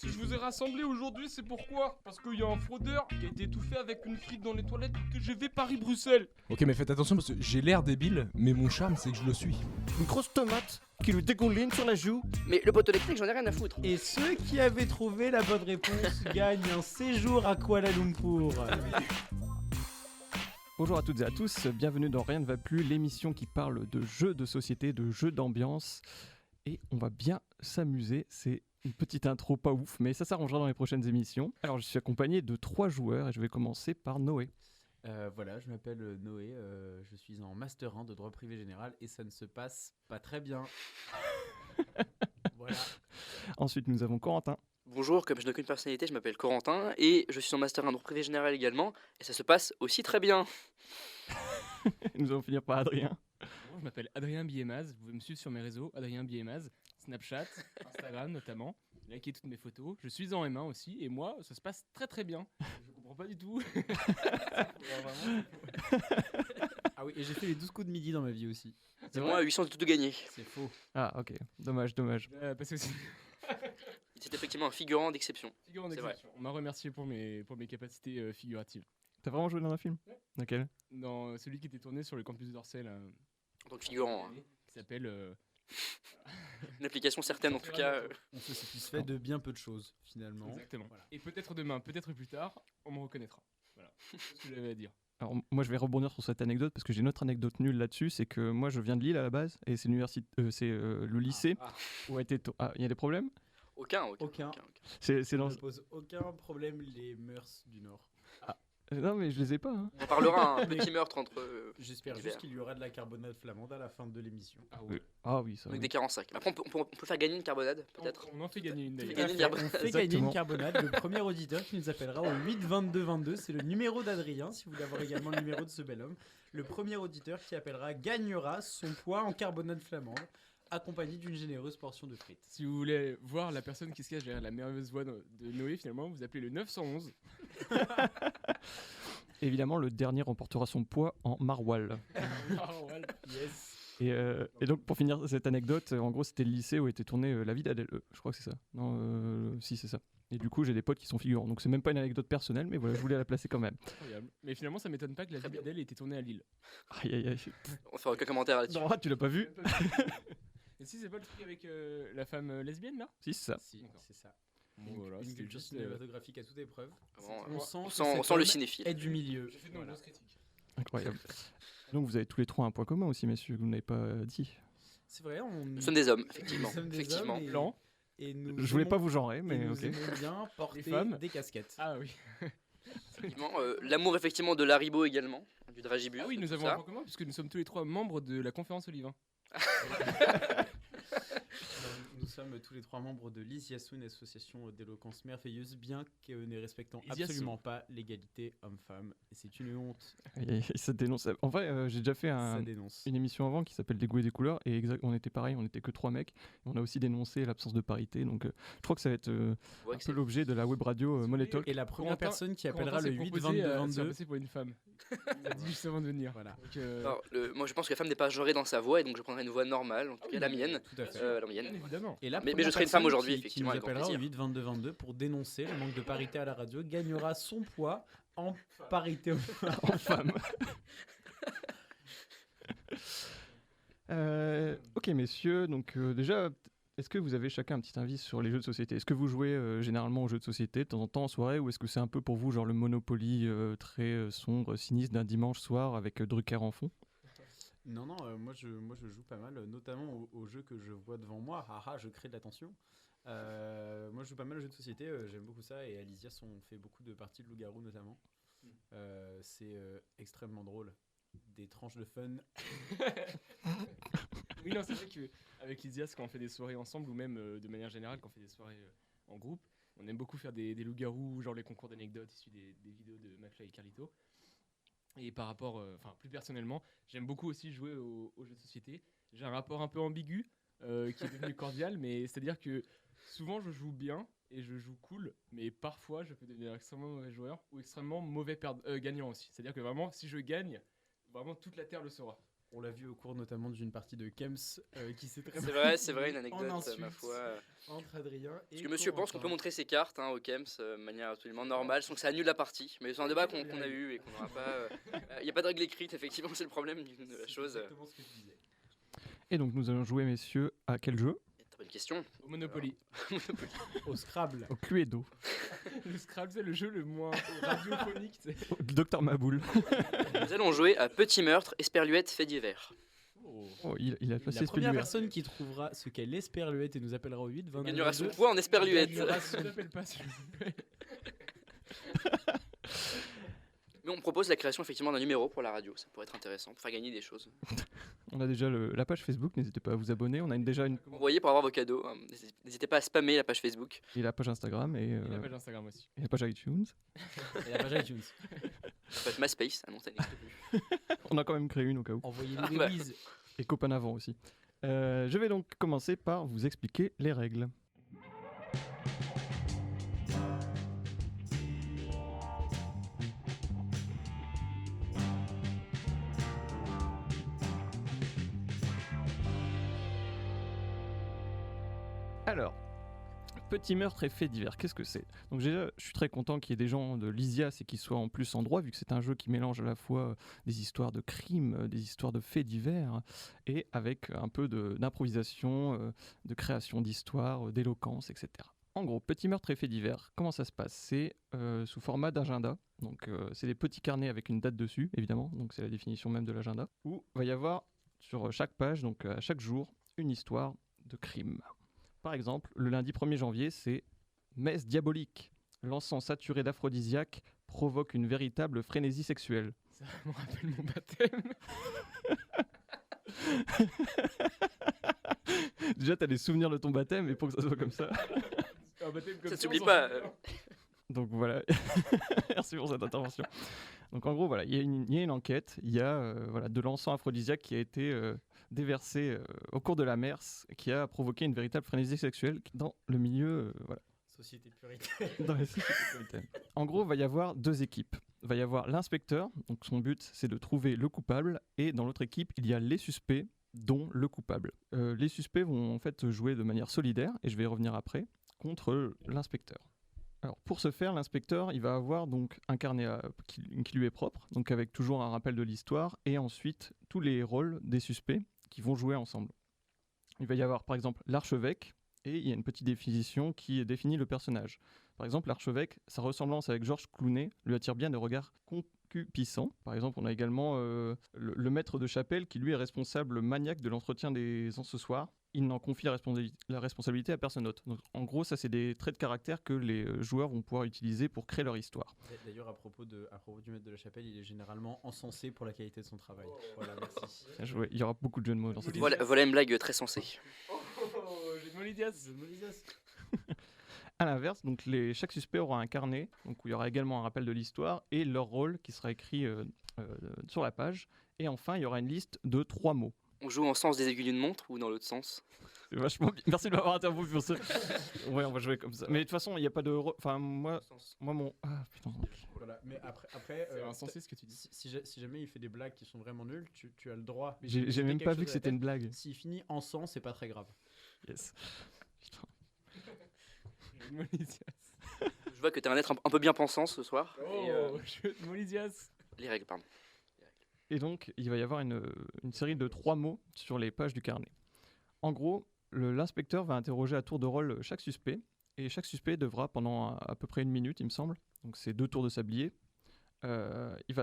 Si je vous ai rassemblés aujourd'hui, c'est pourquoi? Parce qu'il y a un fraudeur qui a été étouffé avec une frite dans les toilettes du TGV Paris-Bruxelles. Ok, mais faites attention parce que j'ai l'air débile, mais mon charme c'est que je le suis. Une grosse tomate qui lui dégouline sur la joue. Mais le poteau électrique, j'en ai rien à foutre. Et ceux qui avaient trouvé la bonne réponse gagnent un séjour à Kuala Lumpur. Bonjour à toutes et à tous, bienvenue dans Rien ne va plus, l'émission qui parle de jeux de société, de jeux d'ambiance. Et on va bien s'amuser, c'est une petite intro pas ouf, mais ça s'arrangera dans les prochaines émissions. Alors je suis accompagné de 3 joueurs et je vais commencer par Noé. Voilà, je m'appelle Noé, je suis en Master 1 de droit privé général et ça ne se passe pas très bien. Voilà. Ensuite nous avons Corentin. Bonjour, comme je n'ai aucune personnalité, je m'appelle Corentin et je suis en master 1 droit privé général également et ça se passe aussi très bien. Nous allons finir par Adrien. Bonjour, je m'appelle Adrien Biemaz, vous pouvez me suivre sur mes réseaux, Adrien Biemaz, Snapchat, Instagram notamment. Likez toutes mes photos. Je suis en M1 aussi et moi, ça se passe très très bien. Je comprends pas du tout. Ah oui, et j'ai fait les 12 coups de midi dans ma vie aussi. C'est moi à 800 de tout gagné. C'est faux. Ah ok, dommage. Parce que c'est C'est effectivement un figurant d'exception. figurant C'est vrai. d'exception. On m'a remercié pour mes capacités figuratives. T'as vraiment joué dans un film? Ouais. Lequel? Dans celui qui était tourné sur le campus d'Orsay, là, En tant que figurant, hein. qui s'appelle... Une application certaine en tout cas. On se satisfait de bien peu de choses finalement. Exactement. Voilà. Et peut-être demain, peut-être plus tard, on me reconnaîtra. Voilà. C'est ce que j'avais à dire. Alors moi je vais rebondir sur cette anecdote parce que j'ai une autre anecdote nulle là-dessus, c'est que moi je viens de Lille à la base et c'est le lycée où a été... Ah, il y a des problèmes? Aucun. C'est Ça dans... ne pose aucun problème les mœurs du Nord. Non mais je les ai pas, hein. On parlera un petit meurtre entre J'espère Divers. juste qu'il y aura de la carbonade flamande à la fin de l'émission. Ah oui, ça avec oui. des 45. Après on peut faire gagner une carbonade peut-être. On en fait gagner une fait d'ailleurs. gagner une carbonade. On fait Exactement. gagner une carbonade. Le premier auditeur qui nous appellera au 8 22 22, c'est le numéro d'Adrien, si vous voulez avoir également le numéro de ce bel homme. Le premier auditeur qui appellera gagnera son poids en carbonade flamande, accompagné d'une généreuse portion de frites. Si vous voulez voir la personne qui se cache derrière la merveilleuse voix de Noé, finalement, vous appelez le 911. Évidemment, le dernier remportera son poids en maroilles. Yes. Et donc, pour finir cette anecdote, en gros, c'était le lycée où était tourné La vie d'Adèle. Je crois que c'est ça. Non, si, c'est ça. Et du coup, j'ai des potes qui sont figurants. Donc, c'est même pas une anecdote personnelle, mais voilà, je voulais la placer quand même. Incroyable. Mais finalement, ça m'étonne pas que la vie d'Adèle ait été tournée à Lille. Aïe, aïe, aïe. On fera aucun commentaire là-dessus. Non, tu l'as pas vu? Et si c'est pas le truc avec la femme lesbienne là? Si, c'est ça. Si, D'accord. c'est ça. Bon, voilà, Une c'était culture juste, cinématographique à toute épreuve. Vraiment, On on sent, que sent cet le homme cinéphile. est du milieu. J'ai fait de Voilà. nombreuses critiques. Incroyable. Donc, vous avez tous les trois un point commun aussi, messieurs, que vous n'avez pas dit. C'est vrai, Nous sommes des hommes, effectivement. Nous sommes des Effectivement. hommes Blanc. et nous Je voulais aimons- pas vous genrer, et mais nous ok. aimons bien porter Les femmes. des casquettes. Ah oui. Effectivement, l'amour effectivement de l'Haribo également, du Dragibus. Ah oui, de nous tout avons ça. un point commun puisque nous sommes tous les trois membres de la conférence Olivain. Nous sommes tous les trois membres de l'Isiasu, une association d'éloquence merveilleuse, bien que ne respectant Isiasu. absolument pas l'égalité homme-femme. Et c'est une honte, Et ça dénonce. En vrai, j'ai déjà fait ça un, dénonce. une émission avant qui s'appelle Des goûts et des couleurs et on était pareil, on était que 3 mecs. On a aussi dénoncé l'absence de parité, donc je crois que ça va être Ouais, un que peu l'objet de la web radio Money Talk. Et la première Corentin- personne qui appellera Corentin le s'est 8 proposé 22 à se faire 22. passer pour une femme. Il a dit juste avant de venir. Voilà. Donc, Alors, moi je pense que la femme n'est pas genrée dans sa voix et donc je prendrai une voix normale, en tout cas la mienne. Tout à fait. La mienne. bien évidemment. Et la Mais première je serai une personne femme aujourd'hui, qui effectivement, nous avec grand appellera au plaisir. 8 22 22 pour dénoncer le manque de parité à la radio gagnera son poids en parité. En femme. Ok messieurs, donc déjà, est-ce que vous avez chacun un petit avis sur les jeux de société? Est-ce que vous jouez généralement aux jeux de société de temps en temps en soirée, ou est-ce que c'est un peu pour vous genre le Monopoly très sombre, sinistre d'un dimanche soir avec Drucker en fond? Non, moi je joue pas mal, notamment aux jeux que je vois devant moi. Haha, je crée de l'attention. Moi je joue pas mal aux jeux de société, j'aime beaucoup ça. Et Alisias, on fait beaucoup de parties de loup-garou notamment. C'est extrêmement drôle. Des tranches de fun. Oui, non, c'est vrai qu'avec Lysias, quand on fait des soirées ensemble, ou même de manière générale, quand on fait des soirées en groupe, on aime beaucoup faire des loups-garous, genre les concours d'anecdotes issus des vidéos de McFly et Carlito. Et par rapport, plus personnellement, j'aime beaucoup aussi jouer aux jeux de société. J'ai un rapport un peu ambigu qui est devenu cordial, mais c'est-à-dire que souvent je joue bien et je joue cool, mais parfois je peux devenir extrêmement mauvais joueur ou extrêmement mauvais gagnant aussi. C'est-à-dire que vraiment, si je gagne, vraiment toute la terre le saura. On l'a vu au cours notamment d'une partie de Kems qui s'est très C'est vrai, une en anecdote, insulte ma foi. entre Adrien et Parce que monsieur pense qu'on peut montrer ses cartes au Kems de manière absolument normale, sans que ça annule la partie. Mais c'est un débat qu'on a eu et qu'on n'aura pas. Il n'y a pas de règle écrite, effectivement, c'est le problème de la chose. Exactement ce que tu disais. Et donc nous allons jouer, messieurs, à quel jeu? Très bonne question. Au Monopoly. Au Scrabble. Au Cluedo. Le Scrabble, c'est le jeu le moins radiophonique. Tu sais. Au Docteur Maboule. Nous allons jouer à Petit Meurtre, Esperluette, Fait divers. Oh, il a placé La première Spéluère. personne qui trouvera ce qu'est l'esperluette et nous appellera au 8 20 Gagnera son poids en Esperluette. Je l'appelle pas, s'il vous plaît. Mais on propose la création effectivement d'un numéro pour la radio. Ça pourrait être intéressant pour faire gagner des choses. On a déjà la page Facebook, n'hésitez pas à vous abonner. On a déjà Envoyez pour avoir vos cadeaux. N'hésitez pas à spammer la page Facebook. et la page Instagram et, Et la page Instagram aussi. et la page iTunes. Et la page iTunes. Ça peut être MySpace. Ah non, ça n'existe plus. On a quand même créé une au cas où. Envoyez-nous des bah. whiz. Et copain avant aussi. Je vais donc commencer par vous expliquer les règles. Alors, Petit Meurtre et Fait divers, qu'est-ce que c'est? Donc déjà, je suis très content qu'il y ait des gens de l'ISIAS et qu'ils soient en plus en droit, vu que c'est un jeu qui mélange à la fois des histoires de crimes, des histoires de faits divers, et avec un peu d'improvisation, de création d'histoires, d'éloquence, etc. En gros, Petit Meurtre et Fait divers, comment ça se passe? C'est sous format d'agenda, donc c'est des petits carnets avec une date dessus, évidemment, donc c'est la définition même de l'agenda, où va y avoir sur chaque page, donc à chaque jour, une histoire de crime. Par exemple, le lundi 1er janvier, c'est Messe diabolique. L'encens saturé d'aphrodisiaque provoque une véritable frénésie sexuelle. Ça me rappelle mon baptême. Déjà, t'as des souvenirs de ton baptême, et pour que ça soit comme ça. Un baptême comme Ça ça, s'oublie on s'en pas. fout. Donc voilà, merci pour cette intervention. Donc en gros, voilà, il y a une enquête, il y a voilà, de l'encens aphrodisiaque qui a été déversé au cours de la MERS, qui a provoqué une véritable frénésie sexuelle dans le milieu, voilà, Société puritaine. dans les sociétés puritaines. En gros, il va y avoir deux équipes. Il va y avoir l'inspecteur, donc son but c'est de trouver le coupable, et dans l'autre équipe, il y a les suspects, dont le coupable. Les suspects vont en fait jouer de manière solidaire, et je vais y revenir après, contre l'inspecteur. Alors, pour ce faire, l'inspecteur, il va avoir donc un carnet qui lui est propre, donc avec toujours un rappel de l'histoire, et ensuite tous les rôles des suspects qui vont jouer ensemble. Il va y avoir par exemple l'archevêque, et il y a une petite définition qui définit le personnage. Par exemple, l'archevêque, sa ressemblance avec Georges Clooney lui attire bien des regards concupiscents. Par exemple, on a également le maître de chapelle qui lui est responsable maniaque de l'entretien des encensoirs. Il n'en confie la responsabilité à personne d'autre. Donc, en gros, ça c'est des traits de caractère que les joueurs vont pouvoir utiliser pour créer leur histoire. D'ailleurs, à propos du maître de la chapelle, il est généralement encensé pour la qualité de son travail. Voilà, merci. Bien joué. Il y aura beaucoup de jeux de mots dans cette Voilà une blague très sensée. Oh, j'ai de Molidias. À l'inverse, donc chaque suspect aura un carnet, donc où il y aura également un rappel de l'histoire et leur rôle qui sera écrit sur la page. Et enfin, il y aura une liste de 3 mots. On joue en sens des aiguilles d'une montre ou dans l'autre sens? C'est vachement bien. Merci de m'avoir interrompu pour ça. Ouais, on va jouer comme ça. Mais de toute façon, il n'y a pas de. Enfin, moi, mon. Ah putain. Voilà. Mais après C'est insensé ce que tu dis. si jamais il fait des blagues qui sont vraiment nulles, tu as le droit. J'ai même pas vu que c'était une blague. S'il finit en sang, c'est pas très grave. Yes. Putain. J'ai de Molidias. Je vois que t'es un être un peu bien pensant ce soir. Oh, Et, jeu de Molidias. les règles, pardon. Et donc, il va y avoir une série de 3 mots sur les pages du carnet. En gros, l'inspecteur va interroger à tour de rôle chaque suspect, et chaque suspect devra, pendant à peu près 1 minute, il me semble, donc c'est 2 tours de sablier, ils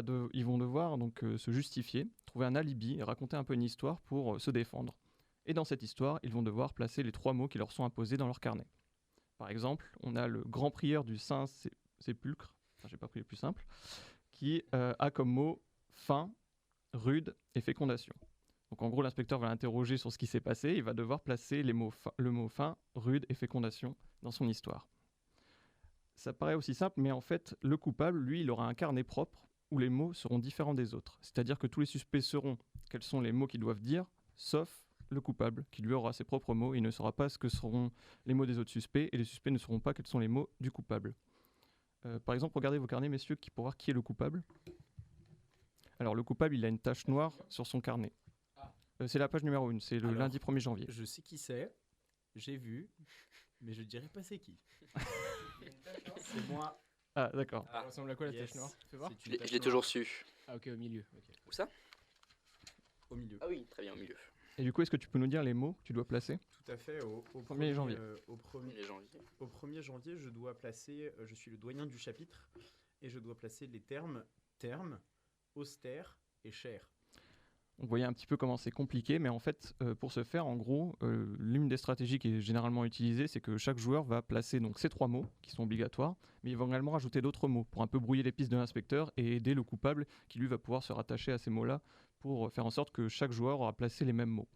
vont devoir donc se justifier, trouver un alibi et raconter un peu une histoire pour se défendre. Et dans cette histoire, ils vont devoir placer les 3 mots qui leur sont imposés dans leur carnet. Par exemple, on a le grand prieur du Saint-Sépulcre, enfin j'ai pas pris le plus simple, qui a comme mot fin, rude et fécondation. Donc en gros, l'inspecteur va l'interroger sur ce qui s'est passé, il va devoir placer le mot fin, rude et fécondation dans son histoire. Ça paraît aussi simple, mais en fait, le coupable, lui, il aura un carnet propre où les mots seront différents des autres. C'est-à-dire que tous les suspects sauront quels sont les mots qu'ils doivent dire, sauf le coupable, qui lui aura ses propres mots, il ne saura pas ce que seront les mots des autres suspects, et les suspects ne sauront pas quels sont les mots du coupable. Par exemple, regardez vos carnets, messieurs, pour voir qui est le coupable. Alors le coupable, il a une tache noire sur son carnet. C'est la page numéro 1, c'est le Alors, lundi 1er janvier. Je sais qui c'est, j'ai vu, mais je dirais pas c'est qui. C'est moi. Ah, d'accord. Ça ressemble à quoi la Yes. tache noire? Fais voir. C'est Je une l'ai tache je l'ai noire toujours su. Ah, ok, au milieu. Ok. Où ça? au milieu. Ah oui, très bien, au milieu. Et du coup, est-ce que tu peux nous dire les mots que tu dois placer? Tout à fait. Au 1er janvier. Au premier, Les janvier. au 1er janvier, je dois placer, je suis le doyen du chapitre, et je dois placer les termes austère et cher. On voyait un petit peu comment c'est compliqué, mais en fait, pour ce faire, en gros, l'une des stratégies qui est généralement utilisée, c'est que chaque joueur va placer donc ces 3 mots qui sont obligatoires, mais il va également rajouter d'autres mots pour un peu brouiller les pistes de l'inspecteur et aider le coupable qui lui va pouvoir se rattacher à ces mots-là pour faire en sorte que chaque joueur aura placé les mêmes mots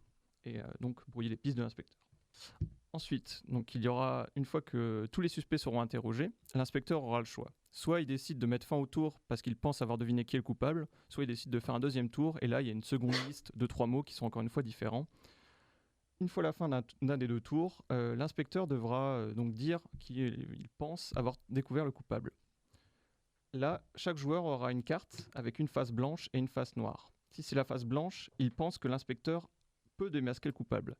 et donc brouiller les pistes de l'inspecteur. Ensuite, donc il y aura, une fois que tous les suspects seront interrogés, l'inspecteur aura le choix. Soit il décide de mettre fin au tour parce qu'il pense avoir deviné qui est le coupable, soit il décide de faire un deuxième tour, et là il y a une seconde liste de 3 mots qui sont encore une fois différents. Une fois la fin d'un des 2 tours, l'inspecteur devra donc dire qu'il pense avoir découvert le coupable. Là, chaque joueur aura une carte avec une face blanche et une face noire. Si c'est la face blanche, il pense que l'inspecteur peut démasquer le coupable.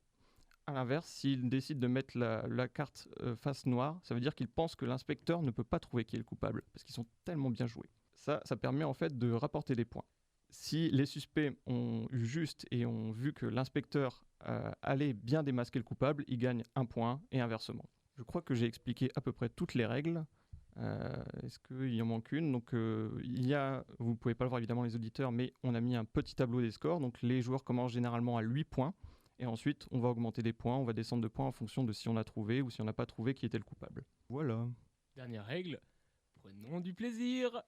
A l'inverse, s'il décide de mettre la carte face noire, ça veut dire qu'il pense que l'inspecteur ne peut pas trouver qui est le coupable, parce qu'ils sont tellement bien joués. Ça permet en fait de rapporter des points. Si les suspects ont eu juste et ont vu que l'inspecteur allait bien démasquer le coupable, ils gagnent 1 point et inversement. Je crois que j'ai expliqué à peu près toutes les règles. Est-ce qu'il y en manque une? Donc, il y a, vous ne pouvez pas le voir évidemment les auditeurs, mais on a mis un petit tableau des scores. Donc les joueurs commencent généralement à 8 points. Et ensuite, on va augmenter des points, on va descendre de points en fonction de si on a trouvé ou si on n'a pas trouvé qui était le coupable. Voilà. Dernière règle, prenons du plaisir.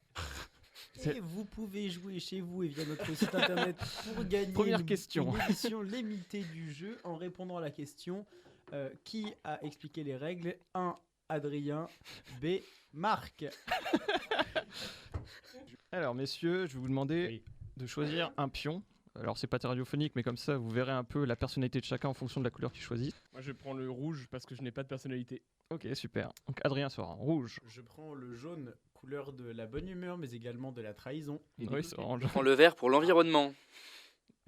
Et vous pouvez jouer chez vous et via notre site internet pour gagner Première question. une édition limitée du jeu en répondant à la question qui a expliqué les règles? 1. Adrien. B. Marc. Alors, messieurs, je vais vous demander Oui. de choisir un pion. Alors, c'est pas très radiophonique, mais comme ça, vous verrez un peu la personnalité de chacun en fonction de la couleur qu'il choisit. Moi, je prends le rouge parce que je n'ai pas de personnalité. Ok, super. Donc, Adrien sera en rouge. Je prends le jaune, couleur de la bonne humeur, mais également de la trahison. Et Oui, c'est orange. Je prends le vert pour l'environnement.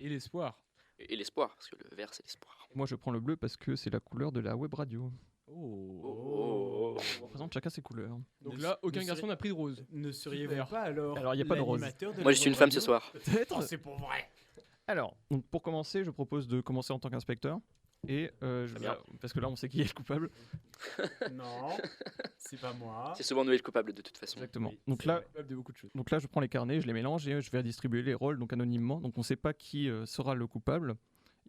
Et l'espoir. Et l'espoir, parce que le vert, c'est l'espoir. Moi, je prends le bleu parce que c'est la couleur de la web radio. Oh. On représente chacun ses couleurs. Donc Ne- là, aucun ne garçon serait- n'a pris de rose. Ne seriez-vous Super. pas alors Alors, y a pas de rose. l'animateur de Moi, la je suis une web femme radio ce soir. Peut-être. Oh, c'est pour vrai. Alors, donc pour commencer, je propose de commencer en tant qu'inspecteur. Et bien. parce que là, on sait qui est le coupable. Non, c'est pas moi. C'est souvent Noël le coupable de toute façon. Exactement. Oui, Donc c'est là, vrai. Capable de beaucoup de choses. Donc là, je prends les carnets, je les mélange et je vais distribuer les rôles donc anonymement. Donc on ne sait pas qui sera le coupable.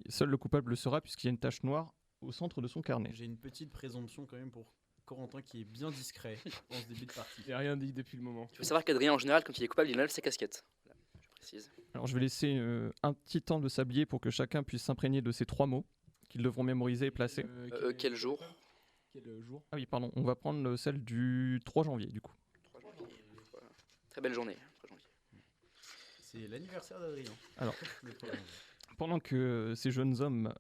Seul le coupable le sera puisqu'il y a une tache noire au centre de son carnet. J'ai une petite présomption quand même pour Corentin qui est bien discret en ce début de partie. J'ai rien dit depuis le moment. Il faut savoir qu'Adrien, en général, quand il est coupable, il enlève ses casquettes. Voilà, je précise. Alors je vais laisser un petit temps de sablier pour que chacun puisse s'imprégner de ces 3 mots qu'ils devront mémoriser et placer. Quel jour? Quel jour? Ah oui, pardon, on va prendre celle du 3 janvier du coup. 3 janvier. Voilà. Très belle journée, 3 janvier. C'est l'anniversaire d'Adrien. Alors. Le 3 janvier. Pendant que ces jeunes hommes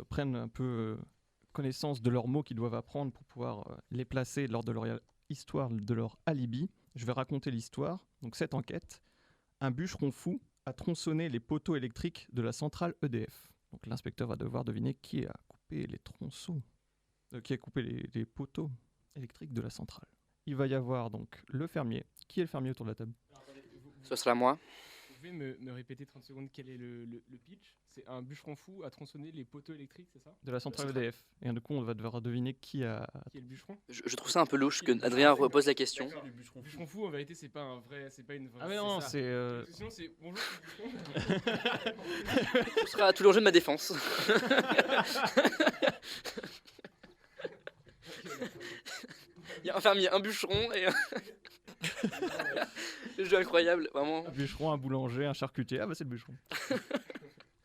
prennent un peu connaissance de leurs mots qu'ils doivent apprendre pour pouvoir les placer lors de leur histoire, de leur alibi, je vais raconter l'histoire. Donc cette enquête, un bûcheron fou a tronçonné les poteaux électriques de la centrale EDF. Donc l'inspecteur va devoir deviner qui a coupé les tronçons, qui a coupé les poteaux électriques de la centrale. Il va y avoir donc le fermier. Qui est le fermier autour de la table? Ce sera moi. Vous pouvez me répéter 30 secondes quel est le pitch? C'est un bûcheron fou à tronçonner les poteaux électriques, c'est ça? De la centrale EDF. Et du coup, on va devoir deviner qui a... Qui est le bûcheron? Je trouve ça un peu louche que Adrien repose la question. D'accord, du bûcheron Le fou. bûcheron fou, en vérité, c'est pas un vrai, c'est pas une vraie. Ah mais non, ça. c'est... Parce que sinon, c'est bonjour, je suis le bûcheron. Ce sera tout l'enjeu de ma défense. Il y a un fermier, un bûcheron et le jeu incroyable, vraiment. Un bûcheron, un boulanger, un charcutier. Ah bah c'est le bûcheron.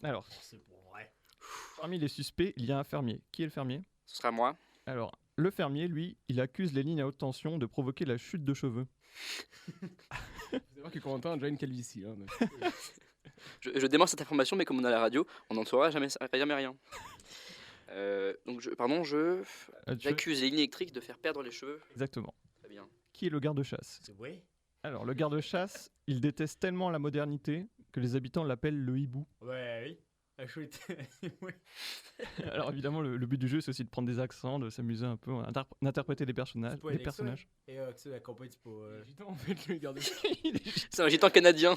Alors, C'est pour vrai. parmi les suspects, il y a un fermier. Qui est le fermier? Ce sera moi. Alors, le fermier, lui, il accuse les lignes à haute tension de provoquer la chute de cheveux. Faut savoir que Corentin a déjà une calvitie. Hein, donc. Je dément cette information, mais comme on a la radio, on n'en saura jamais rien. Donc, j'accuse les lignes électriques de faire perdre les cheveux. Exactement. Très bien. Qui est le garde-chasse? C'est vrai. Alors, le garde-chasse, il déteste tellement la modernité que les habitants l'appellent le hibou. Ouais, oui. chouette. Ouais. Alors évidemment, le but du jeu, c'est aussi de prendre des accents, de s'amuser un peu, d'interpréter des personnages. C'est pas Des Alexo, personnages. Et c'est la campagne, c'est pour. Putain, en fait, le garde C'est un gitan canadien.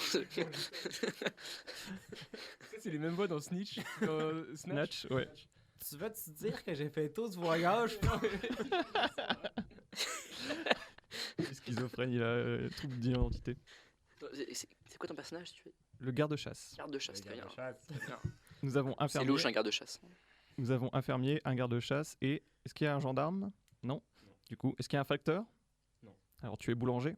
c'est les mêmes voix dans Snitch. Snatch, ouais. Tu vas te dire que j'ai fait tout ce voyage? Schizophrène, il a trouble d'identité. C'est quoi ton personnage tu fais Le garde-chasse. Garde-chasse, très bien. Nous avons C'est infirmier. louche un garde-chasse. Nous avons infirmier, un garde-chasse et est-ce qu'il y a un gendarme? Non. Du coup, est-ce qu'il y a un facteur? Non. Alors tu es boulanger?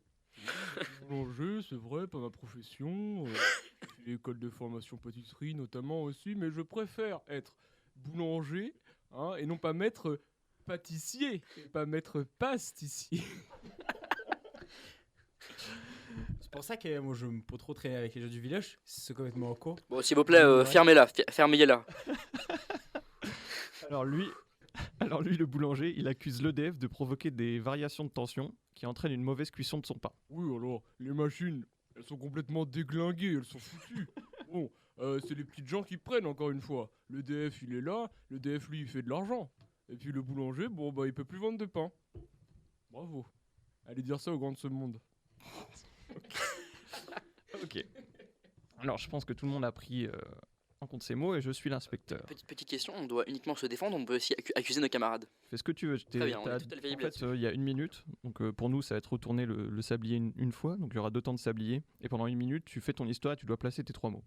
Boulanger, c'est vrai, pas ma profession. J'ai fait l'école de formation pâtisserie notamment aussi, mais je préfère être boulanger et non pas maître pâtissier, et pas maître pastissier. C'est pour ça que moi je me peux trop traîner avec les gens du village, c'est complètement con. Bon, s'il vous plaît, fermez-la, fermez-la. Alors lui, le boulanger, il accuse l'EDF de provoquer des variations de tension qui entraînent une mauvaise cuisson de son pain. Oui, alors, les machines, elles sont complètement déglinguées, elles sont foutues. Bon, c'est les petites gens qui prennent, encore une fois. Le DF, il est là, le DF, lui, il fait de l'argent. Et puis le boulanger, bon, bah, il peut plus vendre de pain. Bravo. Allez dire ça au grand de ce monde. Ok. Alors je pense que tout le monde a pris en compte ces mots et je suis l'inspecteur. Petite question, on doit uniquement se défendre, on peut aussi accuser nos camarades. Fais ce que tu veux. Très bien, on est tout à fait libre En fait, il y a 1 minute. Donc pour nous, ça va être retourner le sablier une fois. Donc il y aura 2 temps de sablier. Et pendant 1 minute, tu fais ton histoire et tu dois placer tes 3 mots.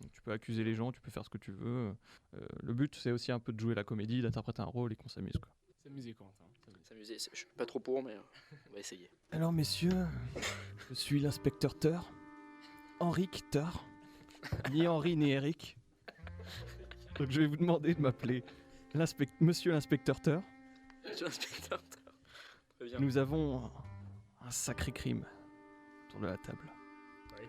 Donc, tu peux accuser les gens, tu peux faire ce que tu veux. Le but, c'est aussi un peu de jouer la comédie, d'interpréter un rôle et qu'on s'amuse, quoi. S'amuser, Quentin. S'amuser, je suis pas trop pour, mais on va essayer. Alors messieurs, je suis l'inspecteur Teur. Henrik Teur. Ni Henri ni Eric. Donc je vais vous demander de m'appeler Monsieur l'inspecteur Teur. Je suis l'inspecteur. Très bien. Nous avons un sacré crime autour de la table. Oui.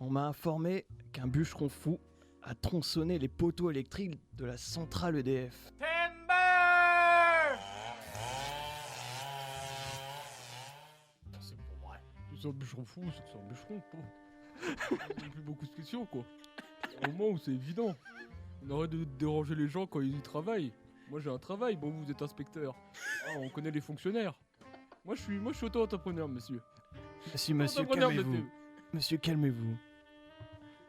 On m'a informé qu'un bûcheron fou a tronçonné les poteaux électriques de la centrale EDF. C'est pour vrai. C'est un bûcheron fou, c'est que c'est un bûcheron, quoi. Il n'y a plus beaucoup de questions, quoi. Au moment où c'est évident. On arrête de déranger les gens quand ils y travaillent. Moi j'ai un travail, bon vous êtes inspecteur. On connaît les fonctionnaires. Moi je suis auto-entrepreneur, monsieur. Monsieur, Auto-entrepreneur, calmez-vous. monsieur. Monsieur, calmez-vous.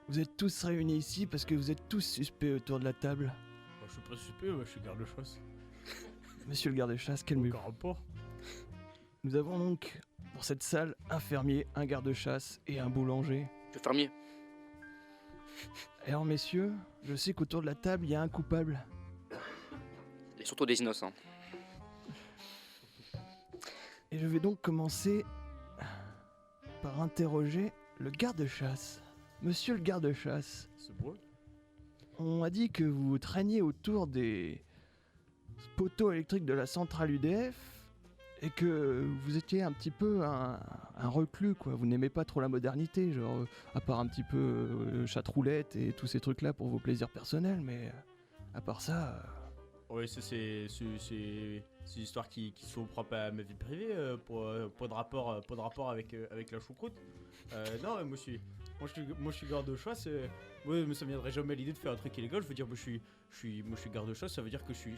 Vous êtes tous réunis ici parce que vous êtes tous suspects autour de la table. Moi, je suis pas suspect, je suis garde-chasse. Monsieur le garde-chasse, calmez-vous. Aucun rapport. Nous avons donc dans cette salle un fermier, un garde-chasse et un boulanger. Le fermier. Alors messieurs, je sais qu'autour de la table il y a un coupable. Et surtout des innocents. Et je vais donc commencer par interroger le garde-chasse. Monsieur le garde-chasse, C'est beau. on m'a dit que vous traîniez autour des poteaux électriques de la centrale UDF et que vous étiez un petit peu un reclus, quoi. Vous n'aimez pas trop la modernité, genre à part un petit peu chatroulette et tous ces trucs-là pour vos plaisirs personnels, mais à part ça... Oui, ça c'est une histoire qui sont propres à ma vie privée, pas de rapport avec la choucroute. Non, moi je suis garde-chasse. Moi, ça me viendrait jamais à l'idée de faire un truc illégal. Je veux dire, moi je suis garde-chasse, ça veut dire que je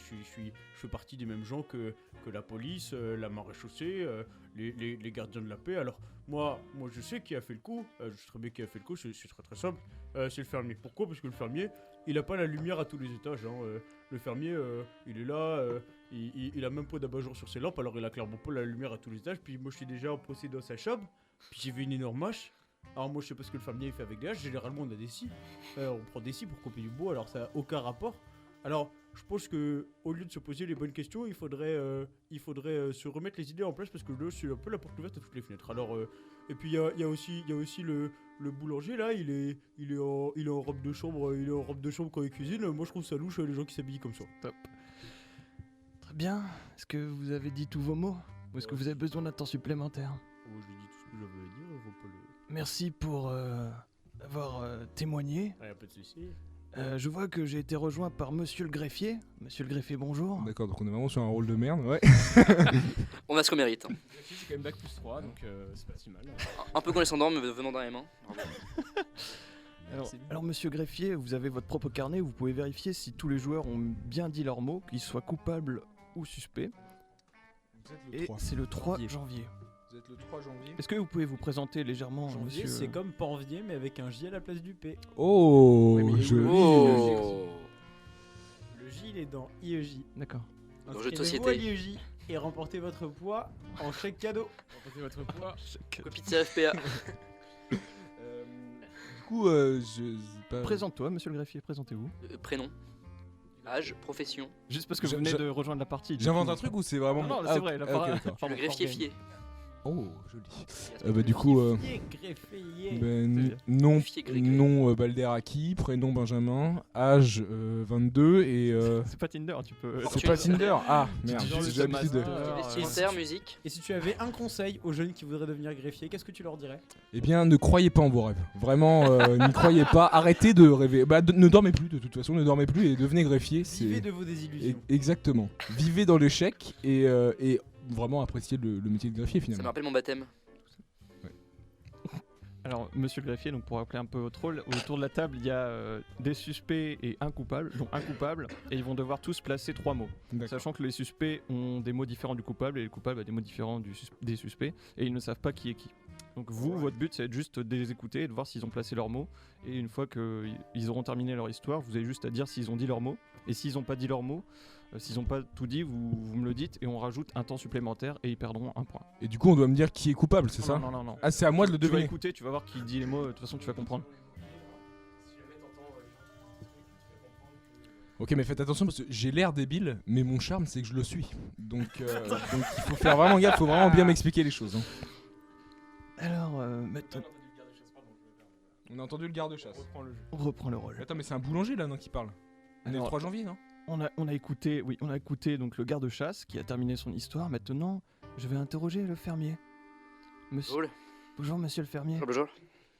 fais partie des mêmes gens que la police, la maréchaussée, les gardiens de la paix. Alors moi je sais qui a fait le coup, je sais très bien qui a fait le coup, c'est très très simple, c'est le fermier. Pourquoi? Parce que le fermier, il a pas la lumière à tous les étages, hein. Le fermier, il est là, il a même pas d'abat-jour sur ses lampes, alors il a clairement pas la lumière à tous les étages. Puis moi je suis déjà en possédé dans sa chambre, puis j'ai vu une énorme hache. Alors moi je sais pas ce que le fermier il fait avec des haches, généralement on a des scies, on prend des scies pour couper du bois, alors ça n'a aucun rapport. Alors je pense que au lieu de se poser les bonnes questions, il faudrait se remettre les idées en place, parce que là c'est un peu la porte ouverte à toutes les fenêtres. Alors et puis il y a aussi le boulanger là, il est en robe de chambre, quand il cuisine. Moi je trouve ça louche les gens qui s'habillent comme ça. Top. Très bien. Est-ce que vous avez dit tous vos mots? Ou est-ce que vous avez besoin d'un temps supplémentaire? Moi je lui dis tout ce que j'avais à dire, faut pas le... Merci pour avoir témoigné. Ah, y a pas de souci. Je vois que j'ai été rejoint par Monsieur le greffier. Monsieur le greffier, bonjour. D'accord, donc on est vraiment sur un rôle de merde, ouais. On a ce qu'on mérite. Hein. C'est quand même bac plus 3, donc c'est pas si mal. Un peu condescendant, mais venant dans les mains. Bravo. Alors, monsieur greffier, vous avez votre propre carnet où vous pouvez vérifier si tous les joueurs ont bien dit leurs mots, qu'ils soient coupables ou suspects. Vous êtes le Et 3. c'est le 3 janvier. Vous êtes le 3 janvier. Est-ce que vous pouvez vous présenter légèrement, Janvier, monsieur c'est comme Panvier, mais avec un J à la place du P. Oh, Oui, mais il est où, joli. Oh. Le J, il est dans IEJ. D'accord. Dans jeu de Inscrivez-vous société. à l'IEJ et remportez votre poids en chèque cadeau. Remportez votre poids. Copie de CFPA. Du coup, je. Pas... Présente-toi, monsieur le greffier, présentez-vous. Prénom. Âge. Profession. Juste parce que vous Je- venez je- de rejoindre la partie. du J'invente coup. un truc ou c'est vraiment. Non, non, Ah, c'est ok. vrai. La Ah, ok, d'accord. pardon, Greffier hors game. fier. Oh, joli. Du coup, Greffier. nom, Greffier grec. nom Balderaki, prénom Benjamin, âge 22 et. C'est pas Tinder, tu peux. C'est pas Tinder. Ah, merde, dis juste j'ai l'habitude de. master. Critères, musique. Et si tu avais un conseil aux jeunes qui voudraient devenir greffier, qu'est-ce que tu leur dirais? Eh bien, ne croyez pas en vos rêves. Vraiment, n'y croyez pas. Arrêtez de rêver. Bah, ne dormez plus, de toute façon, ne dormez plus et devenez greffier. Vivez de vos désillusions. Exactement. Vivez dans l'échec et vraiment appréciez le métier de greffier Ça me finalement. rappelle mon baptême. Alors, monsieur le greffier, donc pour rappeler un peu votre rôle, autour de la table, il y a des suspects et un coupable, dont un coupable, et ils vont devoir tous placer 3 mots. D'accord. Sachant que les suspects ont des mots différents du coupable et le coupable a des mots différents des suspects, et ils ne savent pas qui est qui. Donc vous, votre but, c'est juste de les écouter et de voir s'ils ont placé leurs mots. Et une fois qu'ils auront terminé leur histoire, vous avez juste à dire s'ils ont dit leurs mots. Et s'ils n'ont pas dit leurs mots, s'ils n'ont pas tout dit, vous me le dites et on rajoute un temps supplémentaire et ils perdront un point. Et du coup, on doit me dire qui est coupable, c'est Non, ça? non, non, non. Ah, c'est à moi de le Tu vas deviner. écouter, tu vas voir qui dit les mots, de toute façon tu vas comprendre. Ok, mais faites attention parce que j'ai l'air débile, mais mon charme, c'est que je le suis. Donc il faut faire vraiment gaffe, faut vraiment bien m'expliquer les choses. Hein. Alors, maintenant, On a entendu le garde-chasse. on reprend le rôle. Attends, mais c'est un boulanger là, non, qui parle? On est le Alors, 3 janvier, non? On a écouté, oui, on a écouté donc le garde-chasse qui a terminé son histoire. Maintenant, je vais interroger le fermier. Bonjour. Bonjour, monsieur le fermier. Bonjour.